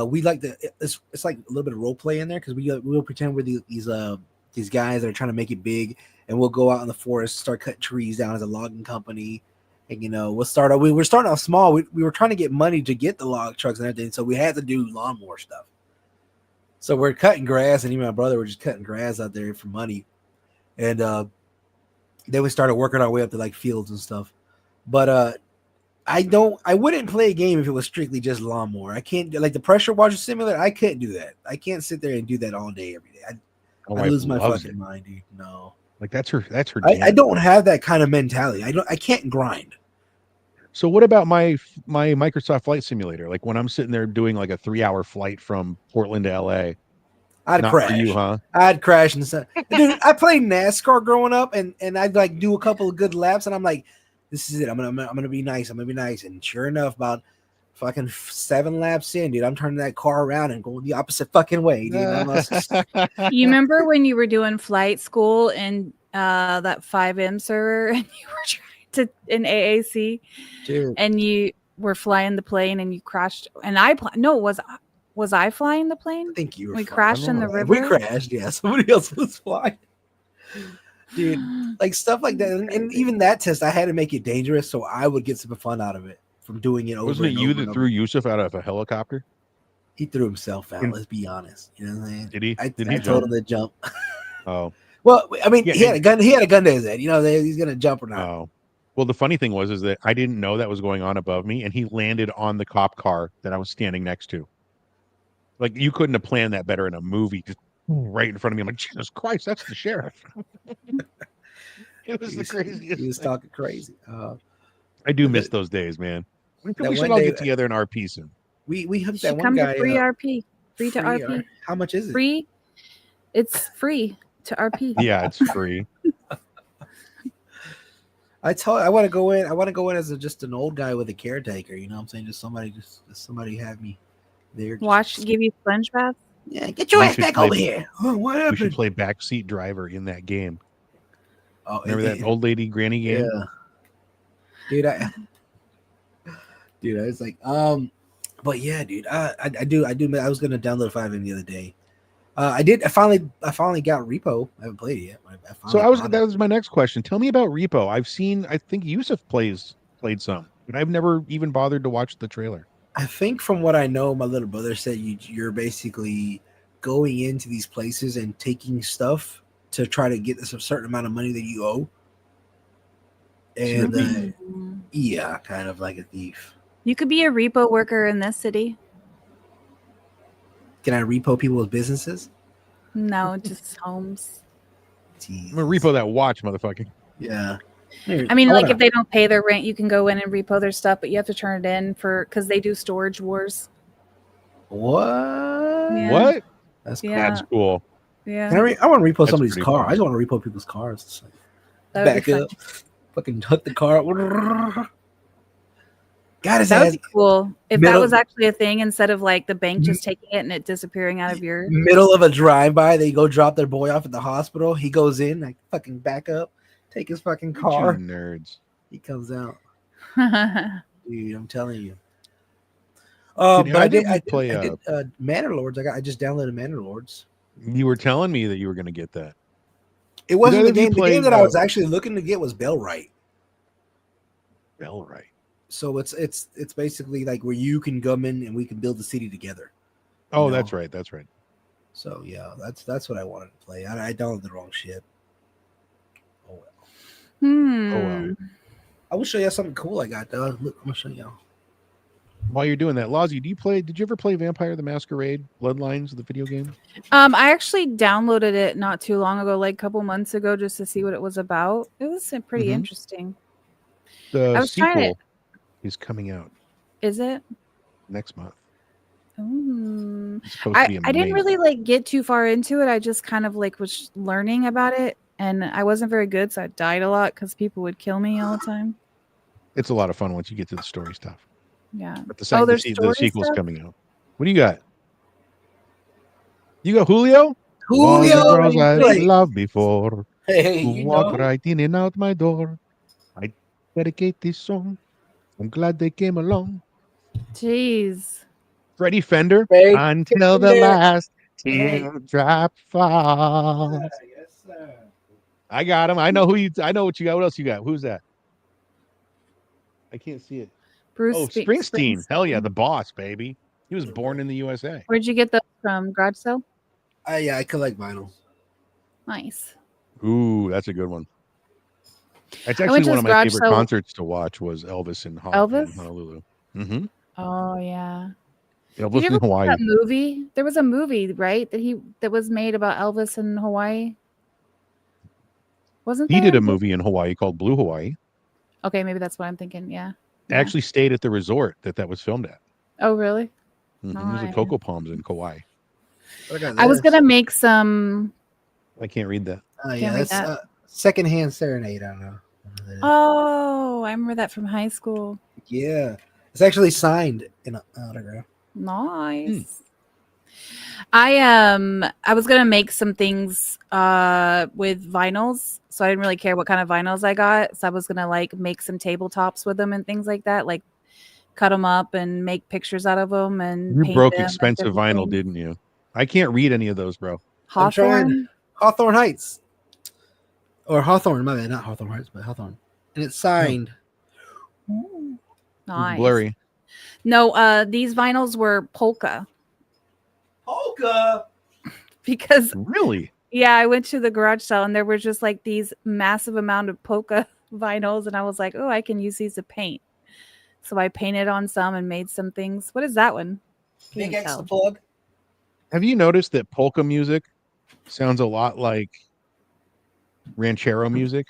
Speaker 4: we like it's like a little bit of role play in there because we'll pretend we're these guys that are trying to make it big, and we'll go out in the forest, start cutting trees down as a logging company, and we'll start out. We were starting off small. We were trying to get money to get the log trucks and everything, so we had to do lawnmower stuff. So we're cutting grass, and even my brother were just cutting grass out there for money, and then we started working our way up to like fields and stuff. But I wouldn't play a game if it was strictly just lawnmower. I can't like the pressure washer simulator. I couldn't do that. I can't sit there and do that all day every day. I lose my fucking mind, dude. No,
Speaker 1: like that's her.
Speaker 4: I don't have that kind of mentality. I can't grind.
Speaker 1: So what about my Microsoft Flight Simulator? Like when I'm sitting there doing like a 3-hour flight from Portland to LA.
Speaker 4: I'd
Speaker 1: Not
Speaker 4: crash.
Speaker 1: for you, huh?
Speaker 4: I'd crash and stuff. Dude, I played NASCAR growing up, and I'd like do a couple of good laps, and I'm like, this is it. I'm gonna be nice. I'm gonna be nice. And sure enough, about fucking 7 laps in, dude, I'm turning that car around and going the opposite fucking way, dude.
Speaker 2: You remember when you were doing flight school in that 5M server and you were trying to in AAC,
Speaker 4: dude,
Speaker 2: and you were flying the plane and you crashed? And was I flying the plane?
Speaker 4: I think you were.
Speaker 2: We
Speaker 4: flying.
Speaker 2: crashed in the
Speaker 4: If
Speaker 2: river.
Speaker 4: we crashed, yeah. Somebody else was flying. Dude, like stuff like that, and even that test, I had to make it dangerous so I would get some fun out of it from doing it over.
Speaker 1: Wasn't it
Speaker 4: and
Speaker 1: you
Speaker 4: over
Speaker 1: that
Speaker 4: and
Speaker 1: threw
Speaker 4: over.
Speaker 1: Yusuf out of a helicopter?
Speaker 4: He threw himself out. Let's be honest. You know what I'm saying?
Speaker 1: Did he?
Speaker 4: I
Speaker 1: Did he
Speaker 4: told
Speaker 1: jump?
Speaker 4: him to jump.
Speaker 1: Oh,
Speaker 4: Well, I mean,
Speaker 1: Yeah,
Speaker 4: he had a gun. He had a gun to his head. He's gonna jump or not.
Speaker 1: oh. Well, the funny thing is that I didn't know that was going on above me, and he landed on the cop car that I was standing next to. Like you couldn't have planned that better in a movie, just right in front of me. I'm like, Jesus Christ, that's the sheriff. It was the craziest.
Speaker 4: He was
Speaker 1: thing.
Speaker 4: talking crazy.
Speaker 1: I do miss those days, man. We
Speaker 4: That
Speaker 1: should
Speaker 4: one
Speaker 1: all
Speaker 4: day-
Speaker 1: get together in RP soon.
Speaker 4: We
Speaker 2: You
Speaker 4: hooked
Speaker 2: should
Speaker 4: that one
Speaker 2: come
Speaker 4: guy
Speaker 2: to free
Speaker 4: up.
Speaker 2: RP. Free to RP.
Speaker 4: How much is it?
Speaker 2: Free. It's free to RP.
Speaker 1: Yeah, it's free.
Speaker 4: I want to go in. I want to go in as just an old guy with a caretaker. You know what I'm saying? Just somebody have me They're just,
Speaker 2: Give you sponge baths.
Speaker 4: yeah, get your
Speaker 1: We
Speaker 4: ass
Speaker 1: should
Speaker 4: back
Speaker 1: play-
Speaker 4: over here. Oh, what
Speaker 1: We should
Speaker 4: happened?
Speaker 1: play backseat driver in that game.
Speaker 4: Oh,
Speaker 1: Remember that old lady granny game?
Speaker 4: Yeah, dude, I was like, but yeah, dude, I was gonna download 5M the other day. I did. I finally got Repo. I haven't played it yet.
Speaker 1: So that was my next question. Tell me about Repo. I think Yusuf played some, but I've never even bothered to watch the trailer.
Speaker 4: I think from what I know, my little brother said you're basically going into these places and taking stuff to try to get a certain amount of money that you owe.
Speaker 1: So you're a
Speaker 4: And
Speaker 1: thief.
Speaker 4: yeah, kind of like a thief.
Speaker 2: You could be a repo worker in this city.
Speaker 4: Can I repo people's businesses?
Speaker 2: No, just homes.
Speaker 1: I'm gonna repo that watch, motherfucker.
Speaker 4: Yeah.
Speaker 2: I mean, like if they don't pay their rent, you can go in and repo their stuff, but you have to turn it in because they do storage wars.
Speaker 4: What?
Speaker 2: Yeah.
Speaker 1: What?
Speaker 4: That's cool.
Speaker 2: Yeah.
Speaker 1: That's cool.
Speaker 2: Yeah.
Speaker 4: I want to repo
Speaker 1: That's
Speaker 4: somebody's
Speaker 1: pretty
Speaker 4: car.
Speaker 1: fun.
Speaker 4: I just want to repo people's cars. It's like,
Speaker 2: That would
Speaker 4: back
Speaker 2: be fun.
Speaker 4: up, fucking hook the car. Got his
Speaker 2: That would
Speaker 4: ass.
Speaker 2: be cool if
Speaker 4: Middle-
Speaker 2: that was actually a thing instead of like the bank just taking it and it disappearing out of your.
Speaker 4: Middle of a drive-by, they go drop their boy off at the hospital. He goes in, like fucking back up, take his fucking
Speaker 1: You
Speaker 4: car.
Speaker 1: nerds.
Speaker 4: He comes out. Dude, I'm telling you.
Speaker 1: Did
Speaker 4: But I
Speaker 1: either
Speaker 4: did.
Speaker 1: of you
Speaker 4: I did.
Speaker 1: play,
Speaker 4: I did Manor Lords. I just downloaded Manor Lords.
Speaker 1: You were telling me that you were gonna get that.
Speaker 4: It wasn't
Speaker 1: either
Speaker 4: the
Speaker 1: of you
Speaker 4: game. The
Speaker 1: play,
Speaker 4: game that I was actually looking to get was Bellwright.
Speaker 1: Bellwright.
Speaker 4: So it's basically like where you can come in and we can build the city together.
Speaker 1: Oh,
Speaker 4: No.
Speaker 1: that's right. That's right.
Speaker 4: So yeah, that's what I wanted to play. I downloaded the wrong shit. Oh well.
Speaker 1: Oh well.
Speaker 4: I will show you something cool I got though. Look, I'm gonna show you.
Speaker 1: While you're doing that, Lozzie, did you ever play Vampire the Masquerade Bloodlines, the video game?
Speaker 2: I actually downloaded it not too long ago, like a couple months ago, just to see what it was about. It was pretty
Speaker 1: Mhm.
Speaker 2: interesting.
Speaker 1: The
Speaker 2: I was trying to-
Speaker 1: sequel is coming out
Speaker 2: Is it?
Speaker 1: next month.
Speaker 2: Ooh.
Speaker 1: It's supposed to be
Speaker 2: I didn't
Speaker 1: amazing.
Speaker 2: really like get too far into it. I just kind of like was learning about it, and I wasn't very good, so I died a lot because people would kill me all the time.
Speaker 1: It's a lot of fun once you get to the story stuff.
Speaker 2: Yeah.
Speaker 1: But
Speaker 2: there's
Speaker 1: the
Speaker 2: story
Speaker 1: sequel's
Speaker 2: stuff?
Speaker 1: coming out. What do you got? You got Julio?
Speaker 4: Julio,
Speaker 1: All the girls I've
Speaker 4: like-
Speaker 1: loved before
Speaker 4: Hey,
Speaker 1: who
Speaker 4: you
Speaker 1: walk
Speaker 4: know.
Speaker 1: right in and out my door. I dedicate this song. I'm glad they came along.
Speaker 2: Jeez.
Speaker 1: Freddie Fender.
Speaker 4: Freddie
Speaker 1: Until the
Speaker 4: Fender.
Speaker 1: last
Speaker 4: Hey.
Speaker 1: teardrop falls.
Speaker 4: Yes, sir.
Speaker 1: I got him. I know what you got. What else you got? Who's that? I can't see it.
Speaker 2: Bruce
Speaker 1: Oh, Springsteen. Hell yeah, the boss, baby. He was born in the USA.
Speaker 2: Where'd you get those from? Garage sale?
Speaker 4: Yeah, I collect vinyl.
Speaker 2: Nice.
Speaker 1: Ooh, that's a good one. That's
Speaker 2: I
Speaker 1: actually
Speaker 2: went to
Speaker 1: one of
Speaker 2: this
Speaker 1: my
Speaker 2: garage
Speaker 1: favorite
Speaker 2: sale-
Speaker 1: concerts to watch was Elvis in
Speaker 2: Elvis?
Speaker 1: Honolulu. Mm-hmm.
Speaker 2: Oh yeah. Did
Speaker 1: Elvis
Speaker 2: you
Speaker 1: in
Speaker 2: ever watch
Speaker 1: Hawaii.
Speaker 2: that movie? There was a movie, right? That was made about Elvis in Hawaii. Wasn't
Speaker 1: He
Speaker 2: there?
Speaker 1: did a movie in Hawaii called Blue Hawaii.
Speaker 2: Okay, maybe that's what I'm thinking. Yeah.
Speaker 1: I actually stayed at the resort that was filmed at.
Speaker 2: Oh, really?
Speaker 1: Mhm. There's a
Speaker 2: Nice.
Speaker 1: cocoa palms in Kauai.
Speaker 2: I was gonna make some.
Speaker 1: I can't read that.
Speaker 4: Oh
Speaker 2: Can't
Speaker 4: yeah,
Speaker 2: read
Speaker 4: that's
Speaker 2: that.
Speaker 4: Secondhand Serenade. I don't know.
Speaker 2: Oh, I remember that from high school.
Speaker 4: Yeah, it's actually signed in an autograph.
Speaker 2: Nice. I was gonna make some things with vinyls, so I didn't really care what kind of vinyls I got. So I was gonna like make some tabletops with them and things like that, like cut them up and make pictures out of them and
Speaker 1: You
Speaker 2: paint
Speaker 1: broke
Speaker 2: them and
Speaker 1: expensive
Speaker 2: different
Speaker 1: vinyl,
Speaker 2: things.
Speaker 1: didn't you? I can't read any of those, bro.
Speaker 4: I'm trying.
Speaker 2: Hawthorne.
Speaker 4: Hawthorne Heights, or Hawthorne, my bad, not Hawthorne Heights, but Hawthorne, and it's signed.
Speaker 2: Nice.
Speaker 1: Blurry.
Speaker 2: No, these vinyls were polka
Speaker 4: Polka.
Speaker 2: because
Speaker 1: Really?
Speaker 2: yeah, I went to the garage sale and there were just like these massive amount of polka vinyls, and I was like, oh, I can use these to paint. So I painted on some and made some things. What is that one?
Speaker 4: Big
Speaker 2: Can't
Speaker 4: X
Speaker 2: tell.
Speaker 4: the plug.
Speaker 1: Have you noticed that polka music sounds a lot like ranchero music?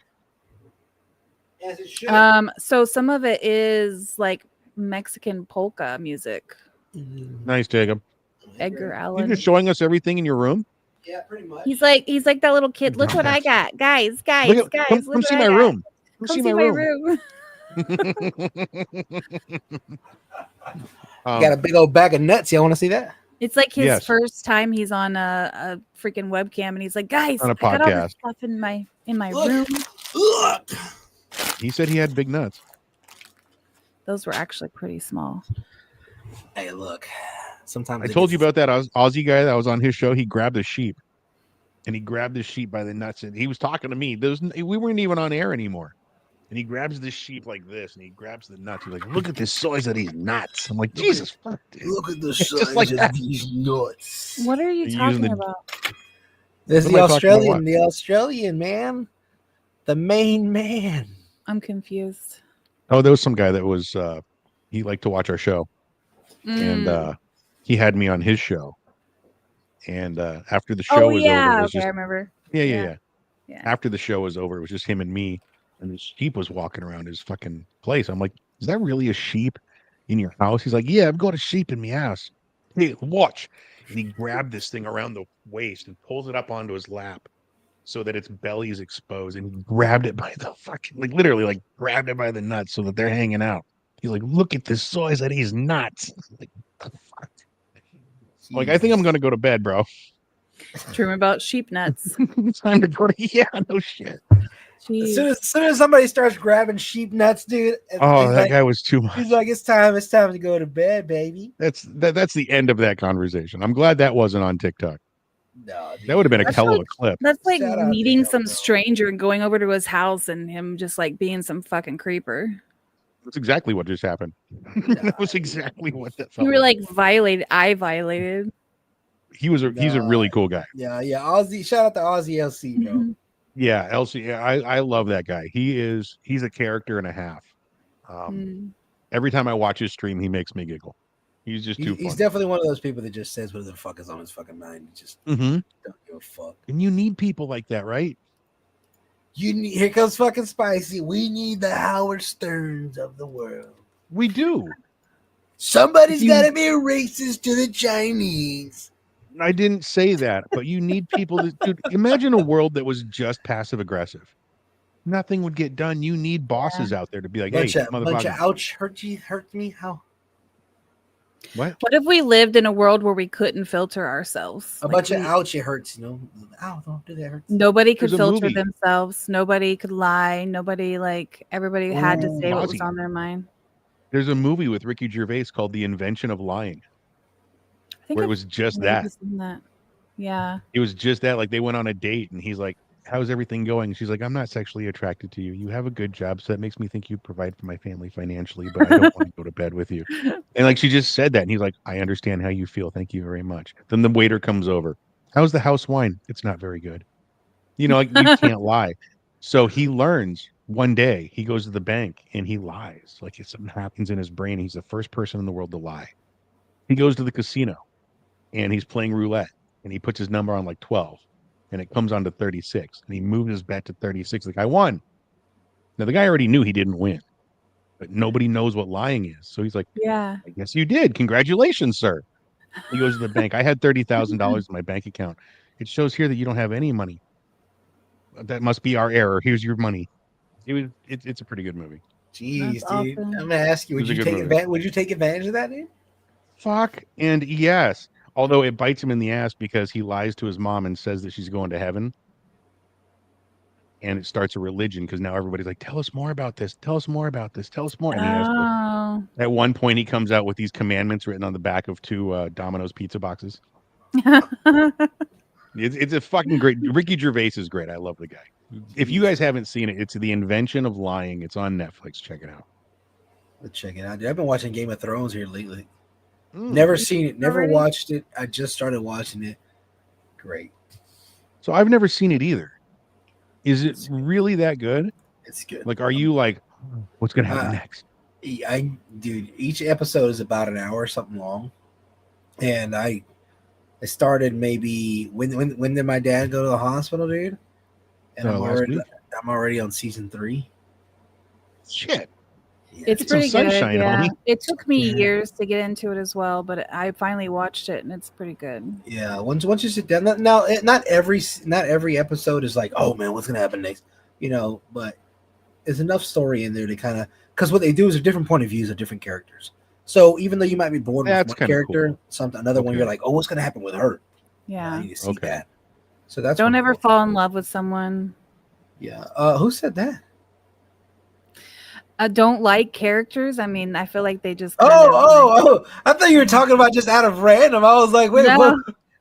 Speaker 4: As it should.
Speaker 2: So some of it is like Mexican polka music.
Speaker 1: Nice, Jacob.
Speaker 2: Edgar
Speaker 1: You're
Speaker 2: Allan.
Speaker 1: just showing us everything in your room.
Speaker 4: Yeah, pretty much.
Speaker 2: He's like that little kid. Look what I got, guys.
Speaker 1: Come
Speaker 2: Look
Speaker 1: see
Speaker 2: what
Speaker 1: my
Speaker 2: I got.
Speaker 1: room.
Speaker 2: Come see my room.
Speaker 4: You got a big old bag of nuts. Y'all want to see that?
Speaker 2: It's like his
Speaker 1: Yes.
Speaker 2: first time he's on a freaking webcam, and he's like, "Guys,
Speaker 1: On a
Speaker 2: I got all this
Speaker 1: podcast.
Speaker 2: stuff in my
Speaker 4: Look.
Speaker 2: room."
Speaker 4: Look.
Speaker 1: He said he had big nuts.
Speaker 2: Those were actually pretty small.
Speaker 4: Hey, look. Sometimes
Speaker 1: I told you about that Aussie guy that was on his show. He grabbed a sheep, and he grabbed the sheep by the nuts, and he was talking to me. We weren't even on air anymore. And he grabs the sheep like this, and he grabs the nuts. He's like, "Look at the size of these nuts." I'm like, "Jesus fuck, dude."
Speaker 4: Look at the
Speaker 1: It's
Speaker 4: size
Speaker 1: just like
Speaker 4: of
Speaker 1: that.
Speaker 4: these nuts.
Speaker 2: What are you
Speaker 1: You're using
Speaker 2: talking
Speaker 1: the-
Speaker 2: about?
Speaker 4: There's
Speaker 1: What
Speaker 4: the
Speaker 1: am I talking about? What?
Speaker 4: Australian man, the main man.
Speaker 2: I'm confused.
Speaker 1: Oh, there was some guy that was he liked to watch our show, and
Speaker 2: Mm.
Speaker 1: he had me on his show. And after the show
Speaker 2: Oh
Speaker 1: was
Speaker 2: yeah,
Speaker 1: over, it was
Speaker 2: okay,
Speaker 1: just
Speaker 2: I remember.
Speaker 1: yeah.
Speaker 2: Yeah.
Speaker 1: After the show was over, it was just him and me, and the sheep was walking around his fucking place. I'm like, "Is that really a sheep in your house?" He's like, "Yeah, I've got a sheep in my house." Hey, watch. And he grabbed this thing around the waist and pulls it up onto his lap so that its belly is exposed, and he grabbed it by the fucking, like, literally, like, grabbed it by the nuts so that they're hanging out. He's like, "Look at the size of these nuts." Like, the fuck? Like, I think I'm gonna go to bed, bro.
Speaker 2: Dream about sheep nuts.
Speaker 1: It's time to go to no shit.
Speaker 2: Jeez.
Speaker 4: As soon as somebody starts grabbing sheep nuts, dude,
Speaker 1: Oh,
Speaker 4: he's
Speaker 1: that
Speaker 4: like,
Speaker 1: guy was too much.
Speaker 4: he's like, it's time to go to bed, baby.
Speaker 1: That's the end of that conversation. I'm glad that wasn't on TikTok.
Speaker 4: No, dude,
Speaker 1: That would have been a
Speaker 2: That's
Speaker 1: hell of
Speaker 2: like-
Speaker 1: a clip.
Speaker 2: That's like
Speaker 4: Shout out to
Speaker 2: meeting
Speaker 4: him,
Speaker 2: some
Speaker 4: bro.
Speaker 2: stranger and going over to his house and him just like being some fucking creeper.
Speaker 1: That's exactly what just happened. That was exactly what that felt
Speaker 2: You were like violated. I violated.
Speaker 1: he's a really cool guy.
Speaker 4: Yeah. Aussie, shout out to Aussie LC, bro.
Speaker 1: Yeah, Elsie. Yeah, I love that guy. He's a character and a half.
Speaker 2: Mm.
Speaker 1: Every time I watch his stream, he makes me giggle. He's just too
Speaker 4: He's
Speaker 1: funny.
Speaker 4: definitely one of those people that just says whatever the fuck is on his fucking mind. He just
Speaker 1: Mhm.
Speaker 4: don't give a fuck.
Speaker 1: And you need people like that, right?
Speaker 4: Here comes fucking Spicy. We need the Howard Sterns of the world.
Speaker 1: We do.
Speaker 4: Somebody's got to be racist to the Chinese.
Speaker 1: I didn't say that, but you need people that, dude, imagine a world that was just passive aggressive. Nothing would get done. You need bosses out there to be like,
Speaker 4: Bunch
Speaker 1: "Hey,
Speaker 4: of
Speaker 1: motherfucker."
Speaker 4: ouch, hurt me. How?
Speaker 1: What?
Speaker 2: What if we lived in a world where we couldn't filter ourselves?
Speaker 4: A bunch of ouch, it hurts. Ow, don't do that. Hurts.
Speaker 2: Nobody could
Speaker 1: There's a
Speaker 2: filter
Speaker 1: movie.
Speaker 2: themselves. Nobody could lie. Nobody everybody had to
Speaker 4: Ooh,
Speaker 2: say what was
Speaker 1: Ozzy.
Speaker 2: on their mind.
Speaker 1: There's a movie with Ricky Gervais called The Invention of Lying,
Speaker 2: I think
Speaker 1: where it
Speaker 2: I've
Speaker 1: was just
Speaker 2: maybe
Speaker 1: that.
Speaker 2: seen that. Yeah.
Speaker 1: It was just that. Like, they went on a date, and he's like, "How's everything going?" She's like, "I'm not sexually attracted to you. You have a good job, so that makes me think you'd provide for my family financially, but I don't want to go to bed with you." And like, she just said that, and he's like, "I understand how you feel. Thank you very much." Then the waiter comes over. "How's the house wine?" "It's not very good." You know, like, you can't lie. So he learns one day, he goes to the bank and he lies. Like, something happens in his brain. He's the first person in the world to lie. He goes to the casino and he's playing roulette and he puts his number on like 12 and it comes on to 36 and he moves his bet to 36. Like, "I won." Now, the guy already knew he didn't win, but nobody knows what lying is. So he's like,
Speaker 2: Yeah.
Speaker 1: "I guess you did. Congratulations, sir." He goes to the bank. "I had $30,000 in my bank account. It shows here that you don't have any money. That must be our error. Here's your money." It's a pretty good movie.
Speaker 4: Jeez,
Speaker 2: That's
Speaker 4: dude.
Speaker 2: awesome.
Speaker 4: I'm gonna ask you,
Speaker 1: It was
Speaker 4: would
Speaker 1: a
Speaker 4: you
Speaker 1: good
Speaker 4: take
Speaker 1: movie.
Speaker 4: advantage? Would you take advantage of that, dude?
Speaker 1: Fuck and yes. Although it bites him in the ass because he lies to his mom and says that she's going to heaven. And it starts a religion because now everybody's like, "Tell us more about this. Tell us more about this. Tell us more." And he has to,
Speaker 2: Oh.
Speaker 1: at one point, he comes out with these commandments written on the back of two Domino's pizza boxes. It's a fucking great. Ricky Gervais is great. I love the guy. If you guys haven't seen it, it's The Invention of Lying. It's on Netflix. Check it out.
Speaker 4: Let's check it out, dude. I've been watching Game of Thrones here lately.
Speaker 1: Mm.
Speaker 4: Never seen it. Never
Speaker 2: Already?
Speaker 4: watched it. I just started watching it. Great.
Speaker 1: So I've never seen it either. Is it really that good?
Speaker 4: It's good.
Speaker 1: Like, are you like, what's gonna happen next?
Speaker 4: Dude, each episode is about an hour or something long, and I started maybe when did my dad go to the hospital, dude? And
Speaker 1: Last week?
Speaker 4: I'm already on season 3.
Speaker 1: Shit.
Speaker 4: Yeah,
Speaker 2: It's
Speaker 1: Get some
Speaker 2: pretty good.
Speaker 1: sunshine,
Speaker 2: Yeah.
Speaker 1: homie.
Speaker 2: It took me
Speaker 4: Yeah.
Speaker 2: years to get into it as well, but I finally watched it and it's pretty good.
Speaker 4: yeah. Once you sit down, not every episode is like, oh man, what's gonna happen next? You know, but there's enough story in there to kind of, because what they do is a different point of views of different characters. So even though you might be bored with
Speaker 1: That's
Speaker 4: one
Speaker 1: kinda
Speaker 4: character,
Speaker 1: cool.
Speaker 4: another one, you're
Speaker 1: Okay.
Speaker 4: like, oh, what's gonna happen with her?
Speaker 2: Yeah.
Speaker 4: I need to see
Speaker 1: Okay.
Speaker 4: that. So that's
Speaker 2: Don't
Speaker 4: one
Speaker 2: ever
Speaker 4: cool.
Speaker 2: fall in love with someone.
Speaker 4: Yeah. Who said that?
Speaker 2: I don't like characters. I mean, I feel like they just
Speaker 4: Oh,
Speaker 2: kind of
Speaker 4: oh, oh! I thought you were talking about just out of random. I was like, wait,
Speaker 2: No.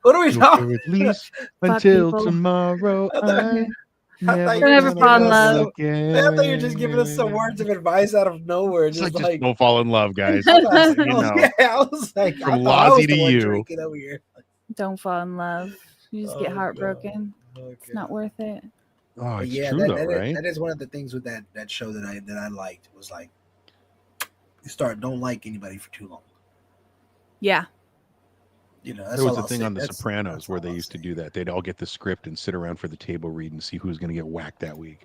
Speaker 4: what are we talking?
Speaker 1: Or at least
Speaker 2: Fuck
Speaker 1: until
Speaker 2: people.
Speaker 1: tomorrow,
Speaker 4: I thought,
Speaker 1: I
Speaker 4: I thought you
Speaker 1: never
Speaker 4: were
Speaker 2: Don't ever
Speaker 4: just
Speaker 2: fall
Speaker 4: giving
Speaker 2: in
Speaker 4: us
Speaker 2: love.
Speaker 4: some. I thought you were just giving us some words of advice out of nowhere.
Speaker 1: It's like,
Speaker 4: Just
Speaker 1: just don't fall in love, guys.
Speaker 4: I thought,
Speaker 1: You know,
Speaker 4: yeah, I was like, I
Speaker 1: from
Speaker 4: thought I was
Speaker 1: Lozzie
Speaker 4: the
Speaker 1: to
Speaker 4: one
Speaker 1: you.
Speaker 4: drinking over here.
Speaker 2: Don't fall in love. You just get
Speaker 4: Oh,
Speaker 2: heartbroken.
Speaker 4: God.
Speaker 2: It's not worth it.
Speaker 1: Oh,
Speaker 4: But
Speaker 1: it's
Speaker 4: yeah,
Speaker 1: true though, right?
Speaker 4: that is one of the things with that show that I liked was like, don't like anybody for too long.
Speaker 2: Yeah.
Speaker 4: You know, that's
Speaker 1: There was
Speaker 4: all
Speaker 1: a
Speaker 4: I'll
Speaker 1: thing
Speaker 4: say.
Speaker 1: on The
Speaker 4: That's
Speaker 1: Sopranos where
Speaker 4: all
Speaker 1: they
Speaker 4: I'll
Speaker 1: used to
Speaker 4: say.
Speaker 1: do that. They'd all get the script and sit around for the table read and see who's going to get whacked that week.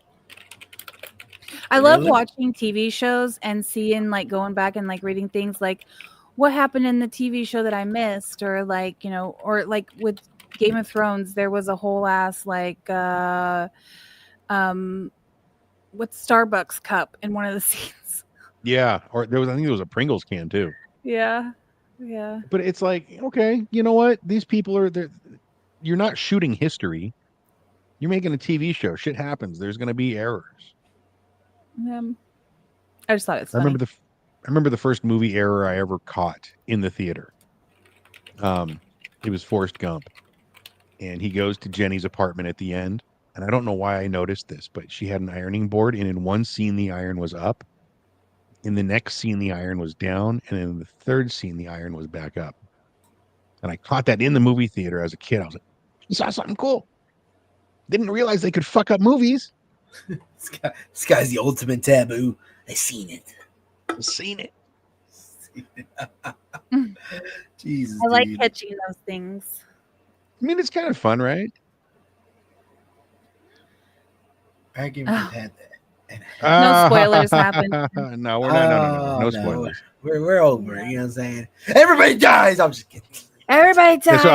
Speaker 2: I love
Speaker 4: Really?
Speaker 2: watching TV shows and seeing like going back and like reading things like what happened in the TV show that I missed, or like, you know, or like with Game of Thrones, there was a whole ass like with Starbucks cup in one of the scenes.
Speaker 1: Yeah, or I think there was a Pringles can too.
Speaker 2: Yeah. Yeah.
Speaker 1: But it's like, okay, you know what? These people are there. You're not shooting history. You're making a TV show. Shit happens. There's going to be errors.
Speaker 2: I just thought it's
Speaker 1: I
Speaker 2: funny.
Speaker 1: remember the first movie error I ever caught in the theater. It was Forrest Gump, and he goes to Jenny's apartment at the end, and I don't know why I noticed this, but she had an ironing board, and in one scene the iron was up, in the next scene the iron was down, and in the third scene the iron was back up. And I caught that in the movie theater as a kid. I was like, "You saw something cool." Didn't realize they could fuck up movies.
Speaker 4: This guy's the ultimate taboo. I seen it.
Speaker 1: I've seen it.
Speaker 4: Jesus,
Speaker 2: I like
Speaker 4: dude.
Speaker 2: catching those things.
Speaker 1: I mean, it's kind of fun, right?
Speaker 4: I give you that.
Speaker 2: No spoilers happened.
Speaker 1: No, we're not. No spoilers.
Speaker 4: We're over. You know what I'm saying? Everybody dies. I'm just kidding.
Speaker 2: Everybody dies.
Speaker 1: Yeah, so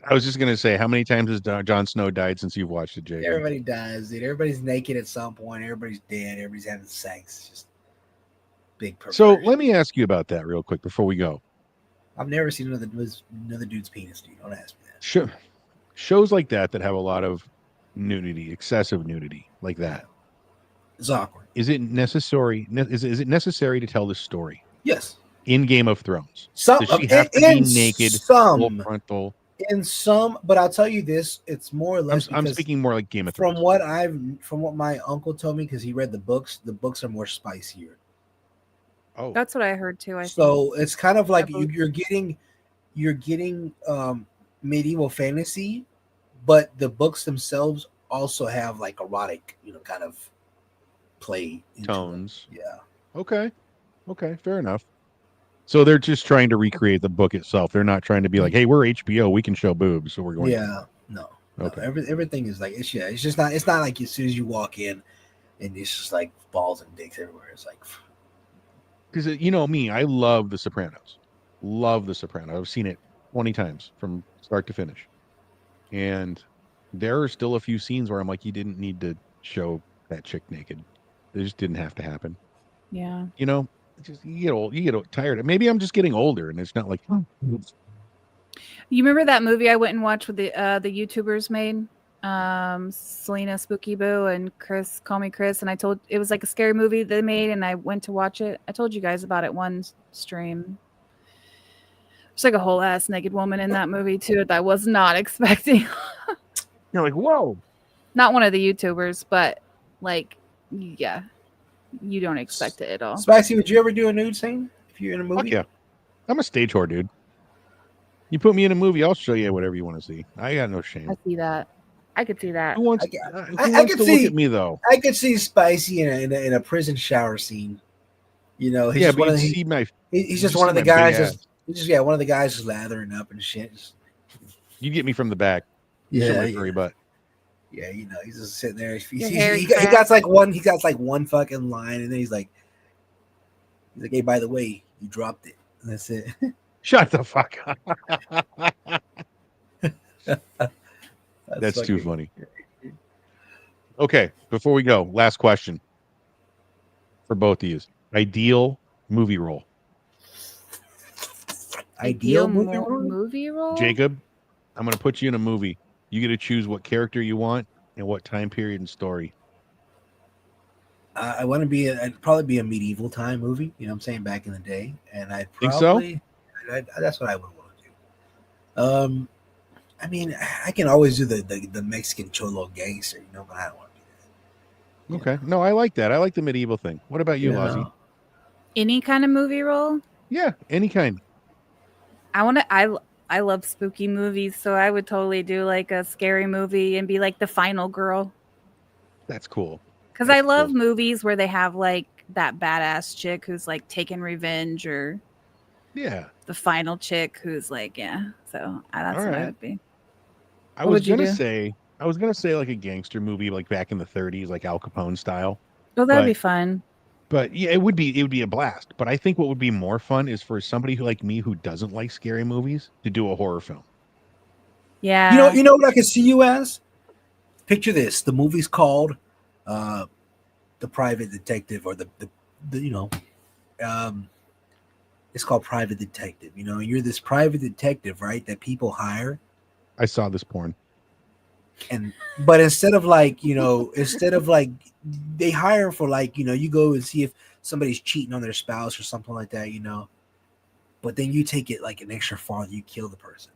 Speaker 1: I was just gonna say, how many times has Jon Snow died since you've watched it, Jake?
Speaker 4: Everybody dies, dude. Everybody's naked at some point. Everybody's dead. Everybody's having sex. It's just big perversion.
Speaker 1: So let me ask you about that real quick before we go.
Speaker 4: I've never seen another dude's penis, dude. Don't ask me that.
Speaker 1: Shows like that have a lot of nudity, excessive nudity, like that.
Speaker 4: It's awkward.
Speaker 1: Is it necessary? Is it necessary to tell this story
Speaker 4: Yes.
Speaker 1: in Game of Thrones?
Speaker 4: Some
Speaker 1: Does she have to be naked, full
Speaker 4: Some
Speaker 1: frontal?
Speaker 4: in some, but I'll tell you this: it's more or less.
Speaker 1: I'm speaking more like Game of Thrones.
Speaker 4: From what my uncle told me, because he read the books are more spicier.
Speaker 1: Oh,
Speaker 2: That's what I heard too.
Speaker 4: So it's kind of like
Speaker 2: I believe-
Speaker 4: you're getting medieval fantasy, but the books themselves also have like erotic, kind of play into
Speaker 1: tones.
Speaker 4: it. Yeah.
Speaker 1: Okay, fair enough. So they're just trying to recreate the book itself. They're not trying to be like, "Hey, we're HBO, we can show boobs, so we're going."
Speaker 4: Yeah. No.
Speaker 1: Okay.
Speaker 4: Everything is like it's just not. It's not like as soon as you walk in, and it's just like balls and dicks everywhere. It's like.
Speaker 1: Because you know me, I love The Sopranos. Love The Sopranos. I've seen it 20 times from start to finish. And there are still a few scenes where I'm like, you didn't need to show that chick naked. It just didn't have to happen.
Speaker 2: Yeah.
Speaker 1: You know, you get old, you get tired. Maybe I'm just getting older, and it's not like.
Speaker 2: You remember that movie I went and watched with the YouTubers made? Selena Spooky Boo and Chris Call Me Chris, and it was like a scary movie they made, and I went to watch it. I told you guys about it one stream. There's like a whole ass naked woman in that movie too that I was not expecting.
Speaker 1: You're like, whoa.
Speaker 2: Not one of the YouTubers, but like, yeah, you don't expect it at all.
Speaker 4: Spicy, would you ever do a nude scene if you're in a movie?
Speaker 1: Fuck yeah. I'm a stage whore, dude. You put me in a movie, I'll show you whatever you want to see. I got no shame.
Speaker 2: I see that. I could see that.
Speaker 1: Who wants,
Speaker 4: I
Speaker 1: who wants
Speaker 4: could
Speaker 1: to
Speaker 4: see-
Speaker 1: look at me though?
Speaker 4: I could see Spicy in a prison shower scene. He's
Speaker 1: Yeah,
Speaker 4: just one
Speaker 1: but
Speaker 4: of
Speaker 1: you
Speaker 4: the,
Speaker 1: see my.
Speaker 4: he's
Speaker 1: you
Speaker 4: just one of
Speaker 1: see
Speaker 4: the
Speaker 1: my
Speaker 4: guys.
Speaker 1: big
Speaker 4: One of the guys just lathering up and shit.
Speaker 1: You get me from the back. Show my furry butt.
Speaker 4: Yeah, he's just sitting there.
Speaker 2: Your hair
Speaker 4: He
Speaker 2: cracked.
Speaker 4: got like one fucking line, and then he's like, hey, by the way, you dropped it. And that's it.
Speaker 1: Shut the fuck up. That's too
Speaker 4: fucking-
Speaker 1: funny. Okay, before we go, last question. for both of you. Ideal movie role.
Speaker 4: Ideal movie role?
Speaker 2: movie role.
Speaker 1: Jacob, I'm going to put you in a movie. You get to choose what character you want and what time period and story.
Speaker 4: I want to be. I'd probably be a medieval time movie. You know, what I'm saying back in the day, and I'd
Speaker 1: Think so?
Speaker 4: probably. That's what I would want to do. I mean, I can always do the Mexican cholo gangster, you know, but I don't want to do that.
Speaker 1: Okay. No, I like that. I like the medieval thing. What about you, Lozzie?
Speaker 4: know?
Speaker 2: Any kind of movie role.
Speaker 1: Yeah, any kind.
Speaker 2: I love spooky movies, so I would totally do like a scary movie and be like the final girl.
Speaker 1: That's cool.
Speaker 2: Because I love movies where they have like that badass chick who's like taking revenge, or
Speaker 1: Yeah.
Speaker 2: the final chick who's like, yeah. So that's what I would be.
Speaker 1: I
Speaker 2: What
Speaker 1: was
Speaker 2: would you
Speaker 1: gonna
Speaker 2: do?
Speaker 1: say like a gangster movie, like back in the 30s, like Al Capone style.
Speaker 2: Oh, that'd be
Speaker 1: But
Speaker 2: fun.
Speaker 1: But yeah, it would be a blast. But I think what would be more fun is for somebody who like me who doesn't like scary movies to do a horror film.
Speaker 2: Yeah.
Speaker 4: You know what I can see you as? Picture this: the movie's called The Private Detective, or the you know, it's called Private Detective. You know, you're this private detective, right? That people hire,
Speaker 1: I saw this porn.
Speaker 4: but instead of like they hire for like, you know, you go and see if somebody's cheating on their spouse or something like that, you know. But then you take it like an extra farther, you kill the person.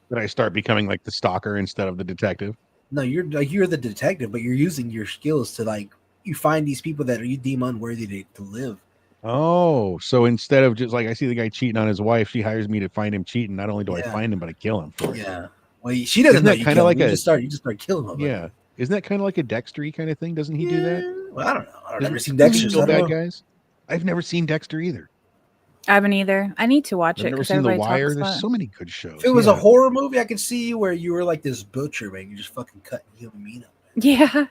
Speaker 1: Did I start becoming like the stalker instead of the detective?
Speaker 4: No, you're the detective, but you're using your skills to like you find these people that you deem unworthy to live.
Speaker 1: Oh, so instead of just like I see the guy cheating on his wife, she hires me to find him cheating. Not only do I
Speaker 4: Yeah.
Speaker 1: find him, but I kill him for it.
Speaker 4: Yeah. Well, she doesn't
Speaker 1: Isn't
Speaker 4: know
Speaker 1: that
Speaker 4: you
Speaker 1: kinda
Speaker 4: kill
Speaker 1: like
Speaker 4: him.
Speaker 1: a-
Speaker 4: You just start killing them.
Speaker 1: Yeah. Isn't that kind of like a Dexter-y kind of thing? Doesn't he do that?
Speaker 4: Well, I don't know. I've never seen
Speaker 1: Doesn't he
Speaker 4: Dexter.
Speaker 1: kill
Speaker 4: So I
Speaker 1: bad
Speaker 4: don't know.
Speaker 1: guys? I've never seen Dexter either.
Speaker 2: I haven't either. I need to watch
Speaker 1: I've
Speaker 2: it
Speaker 1: never
Speaker 2: because
Speaker 1: seen The
Speaker 2: everybody
Speaker 1: Wire.
Speaker 2: talks
Speaker 1: There's
Speaker 2: about it.
Speaker 1: so many good shows.
Speaker 4: If it was
Speaker 1: Yeah.
Speaker 4: a horror movie, I could see you where you were like this butcher, man. You're just fucking cutting human meat up.
Speaker 2: Yeah.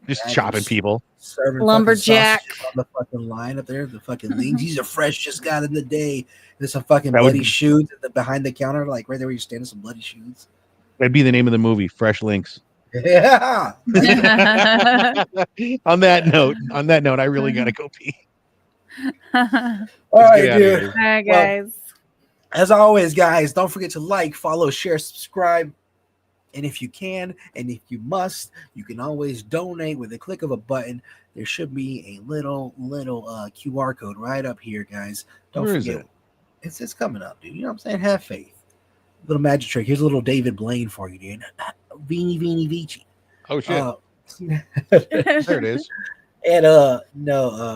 Speaker 1: Just
Speaker 4: Yeah,
Speaker 1: chopping
Speaker 4: just
Speaker 1: people.
Speaker 4: Serving
Speaker 2: Lumberjack.
Speaker 4: fucking sausages on the fucking line up there. The fucking links. These are fresh, just got in the day. There's some fucking
Speaker 1: That would
Speaker 4: bloody
Speaker 1: be-
Speaker 4: shoots behind the counter, like right there where you're standing, some bloody shoots.
Speaker 1: That'd be the name of the movie, Fresh Links.
Speaker 4: Yeah.
Speaker 1: On that note, I really gotta go pee.
Speaker 4: All
Speaker 1: Let's
Speaker 4: right,
Speaker 1: get out of
Speaker 4: dude.
Speaker 1: here.
Speaker 2: All right,
Speaker 4: Well,
Speaker 2: guys.
Speaker 4: as always, guys, don't forget to like, follow, share, subscribe. And if you can, and if you must, you can always donate with a click of a button. There should be a little QR code right up here, guys. Don't
Speaker 1: Where is
Speaker 4: forget.
Speaker 1: it?
Speaker 4: It's coming up, dude. You know what I'm saying? Have faith. Little magic trick. Here's a little David Blaine for you, dude. Veeny Vici.
Speaker 1: Oh shit.
Speaker 4: There
Speaker 1: There it is.
Speaker 4: And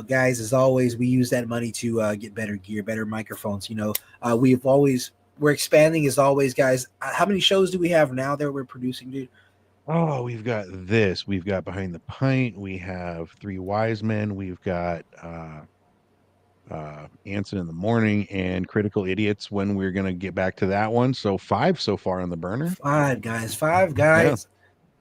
Speaker 4: guys, as always, we use that money to get better gear, better microphones. You know, we're expanding as always, guys. How many shows do we have now that we're producing, dude?
Speaker 1: Oh, we've got this. We've got Behind the Pint. We have Three Wise Men. We've got Anson in the Morning and Critical Idiots when we're gonna get back to that one. So 5 so far on the burner.
Speaker 4: Five guys.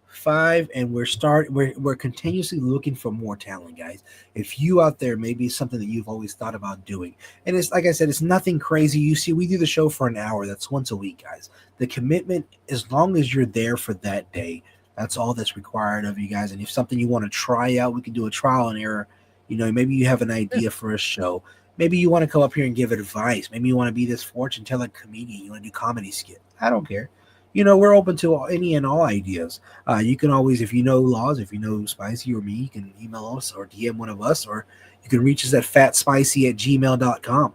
Speaker 4: 5, and we're continuously looking for more talent, guys. If you out there, maybe it's something that you've always thought about doing, and it's like I said, it's nothing crazy. You see, we do the show for an hour. That's once a week, guys. The commitment, as long as you're there for that day, that's all that's required of you guys. And if something you want to try out, we can do a trial and error. You know, maybe you have an idea for a show. Maybe you want to come up here and give advice. Maybe you want to be this fortune teller comedian. You want to do comedy skit. I don't care. You know, we're open to any and all ideas. You can always, if you know Laws, if you know Spicy or me, you can email us or DM one of us, or you can reach us at fatspicy@gmail.com.
Speaker 1: Join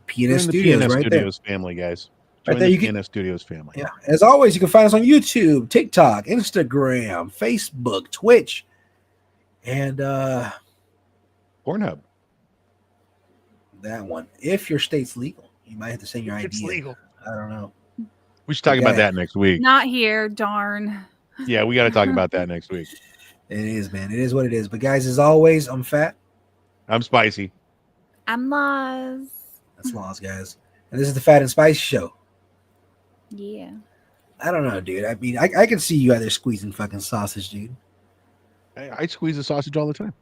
Speaker 4: PNS
Speaker 1: the
Speaker 4: Studios
Speaker 1: PNS
Speaker 4: right
Speaker 1: Studios family, guys.
Speaker 4: Right
Speaker 1: Join
Speaker 4: there,
Speaker 1: the
Speaker 4: you can-
Speaker 1: PNS Studios family.
Speaker 4: there. Yeah. As always, you can find us on YouTube, TikTok, Instagram, Facebook, Twitch, and
Speaker 1: Pornhub.
Speaker 4: that one. If your state's legal, you might have to send your ID.
Speaker 1: It's legal.
Speaker 4: I don't know.
Speaker 1: We should talk about
Speaker 4: Okay.
Speaker 1: that next week.
Speaker 2: Not here, darn.
Speaker 1: Yeah, we got to talk about that next week.
Speaker 4: It is, man. It is what it is. But guys, as always, I'm Fat.
Speaker 1: I'm Spicy.
Speaker 2: I'm Laws.
Speaker 4: That's Laws, guys. And this is the Fat and Spicy Show.
Speaker 2: Yeah.
Speaker 4: I don't know, dude. I mean, I can see you out there squeezing fucking sausage, dude.
Speaker 1: I squeeze the sausage all the time.